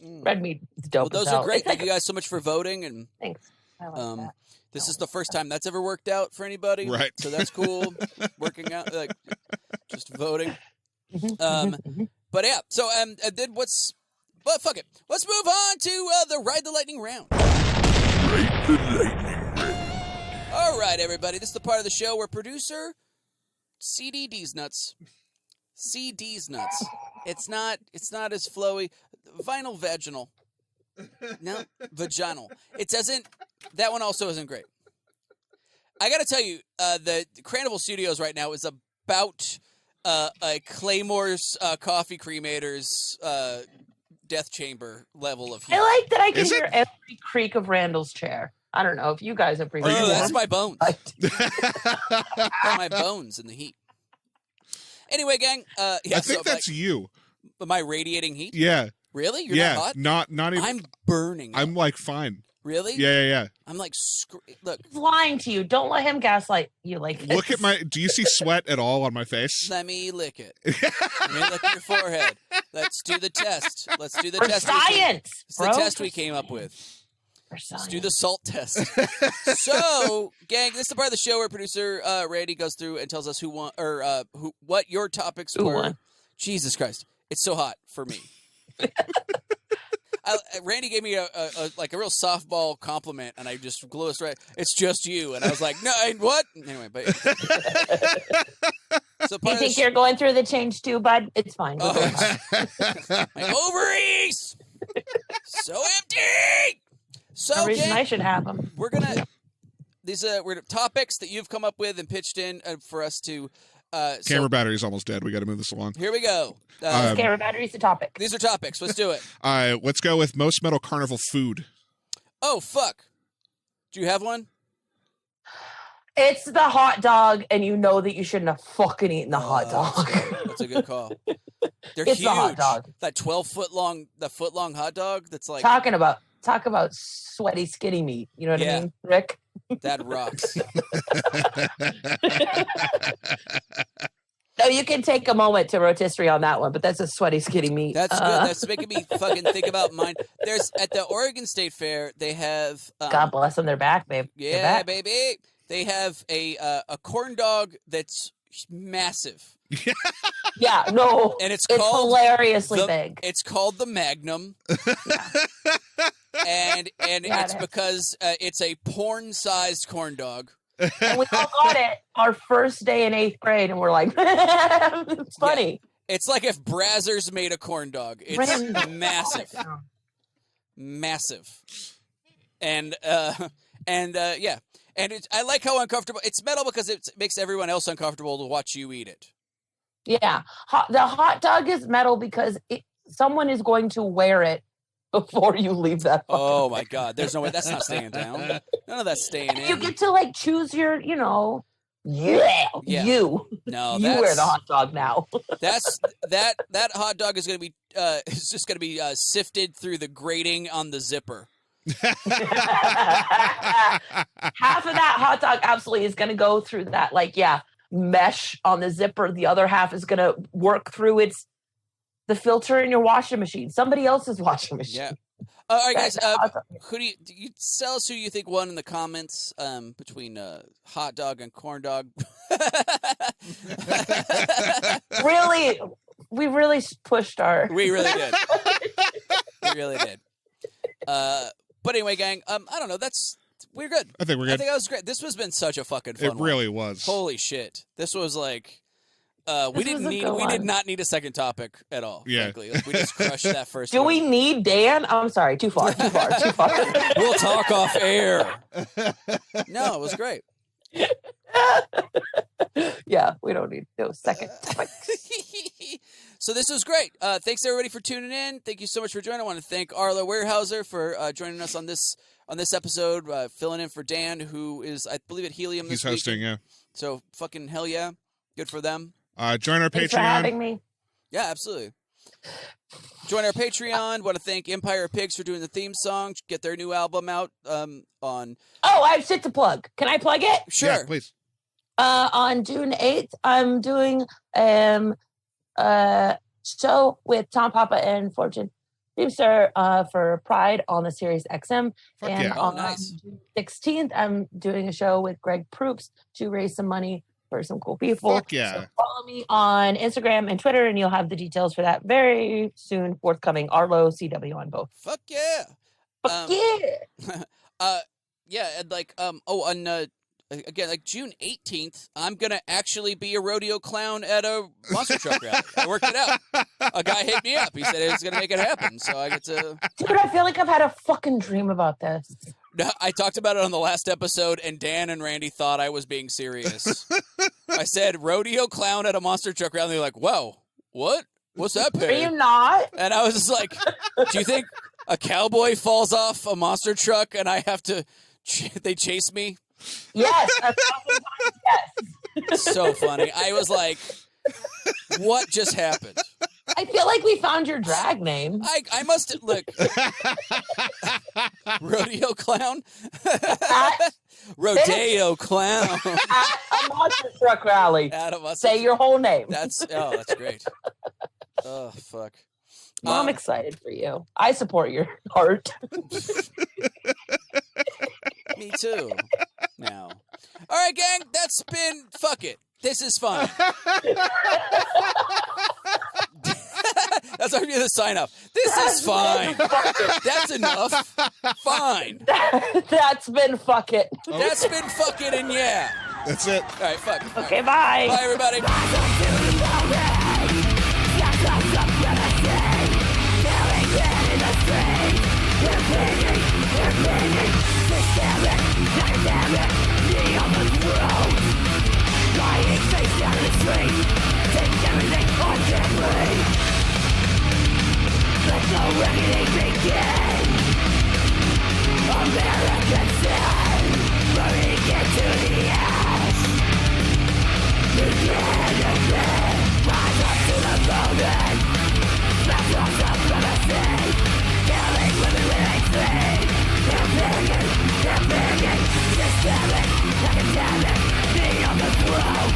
Red Meat is dope. Well, those are great. Thank you guys so much for voting. And thanks. I like that. This is the first time that's ever worked out for anybody. Right. So that's cool. Working out, like, just voting. But yeah, so then but fuck it. Let's move on to the Ride the Lightning round. Ride the lightning round. All right, everybody. This is the part of the show where producer CD's nuts. It's not as flowy. Vinyl vaginal. No, vaginal. That one also isn't great. I got to tell you, the Carnival Studios right now is about a Claymore's Coffee Cremator's death chamber level of heat. I like that I can hear every creak of Randall's chair. I don't know if you guys appreciate Oh, that's my bones. That's my bones in the heat. Anyway, gang. Yeah, I think that's you. Am I radiating heat? Yeah. Really? You're not hot? Not even. I'm burning. I'm like fine. Really? Yeah. I'm like, look. He's lying to you. Don't let him gaslight you like this. Look at do you see sweat at all on my face? Let me lick it. Let me lick your forehead. Let's do the test. Let's do the For test. science, It's the test we came up with. For science. Let's do the salt test. So, gang, this is the part of the show where producer Randy goes through and tells us who won, or what your topics were. Won. Jesus Christ. It's so hot for me. Randy gave me a real softball compliment, and I just glossed right. It's just you, and I was like, no, what? Anyway, but so you think you're going through the change too, bud? It's fine. My ovaries so empty. So the reason I should have them. We're gonna we're topics that you've come up with and pitched in for us to. Camera battery's almost dead. We got to move this along. Here we go. Camera battery's the topic. These are topics. Let's do it. Let's go with most metal carnival food. Oh, fuck. Do you have one? It's the hot dog, and you know that you shouldn't have fucking eaten the hot dog. That's a good call. They're it's huge. the hot dog. That 12-foot long, hot dog that's like... Talk about sweaty, skinny meat. You know what I mean, Rick? That rocks. No, you can take a moment to rotisserie on that one, but that's a sweaty, skinny meat. That's good. That's making me fucking think about mine. There's at the Oregon State Fair, they have God bless them, they're back, babe. Yeah, baby. They have a corn dog that's massive. Yeah, no. And it's called hilariously big. It's called the Magnum. And it's because it's a porn-sized corn dog. And we all got it our first day in 8th grade, and we're like, it's funny. Yeah. It's like if Brazzers made a corn dog. It's massive. Massive. And yeah. And I like how uncomfortable it's metal because it makes everyone else uncomfortable to watch you eat it. Yeah, the hot dog is metal because someone is going to wear it before you leave that. Oh my God! There's no way that's not staying down. None of that's staying in. You get to like choose your, you No, you wear the hot dog now. that hot dog is going to be it's just going to be sifted through the grating on the zipper. Half of that hot dog absolutely is going to go through that mesh on the zipper. The other half is going to work through the filter in your washing machine, somebody else's washing machine. Yeah. All right, guys. Who do you tell us who you think won in the comments between hot dog and corn dog? Really, we really pushed our. We really did. We really did. But anyway, gang. I don't know. We're good. I think we're good. I think that was great. This has been such a fucking fun. It really was. Holy shit! This was like. We did not need a second topic at all. Yeah. Frankly. Like, we just crushed that first. Do we need Dan? I'm sorry, too far. We'll talk off air. No, it was great. Yeah, we don't need no second topics. So this was great. Thanks everybody for tuning in. Thank you so much for joining. I want to thank Arlo Weierhauser for joining us on this episode, filling in for Dan, who is, I believe, at Helium this week. He's hosting, yeah. So fucking hell yeah, good for them. Join our Thanks Patreon. for having me. Yeah, absolutely. Join our Patreon. Want to thank Empire of Pigs for doing the theme song. Get their new album out on. Oh, I have shit to plug. Can I plug it? Sure, yeah, please. On June 8th, I'm doing show with Tom Papa and Fortune Producer for Pride on the Sirius XM. Fuck and yeah. on nice. June 16th, I'm doing a show with Greg Proops to raise some money for some cool people. Fuck yeah. So follow me on Instagram and Twitter, and you'll have the details for that very soon forthcoming. Arlo CW on both. Fuck yeah. Fuck yeah. Yeah, and on again, June 18th, I'm gonna actually be a rodeo clown at a monster truck rally. I worked it out. A guy hit me up. He said he was gonna make it happen, so I get to. Dude, I feel like I've had a fucking dream about this. No, I talked about it on the last episode, and Dan and Randy thought I was being serious. I said rodeo clown at a monster truck rally. They're like, "Whoa, what? What's that pay?" Are you not? And I was just like, "Do you think a cowboy falls off a monster truck and I have to? They chase me?" Yes, 1,000 times yes. So funny. I was like, "What just happened?" I feel like we found your drag name. I must look. Rodeo clown. Rodeo clown. At a monster truck rally. Say your whole name. That's great. Oh fuck. Well, I'm excited for you. I support your art. Me too. Now. All right, gang. That's been fuck it. This is fun. That's our the sign up. This is fine. That's enough. Fine. That's been fuck it. That's been fuck it and yeah. That's it. All right, fuck. Okay, bye. Bye, everybody. Systemic, academic, me on the throat.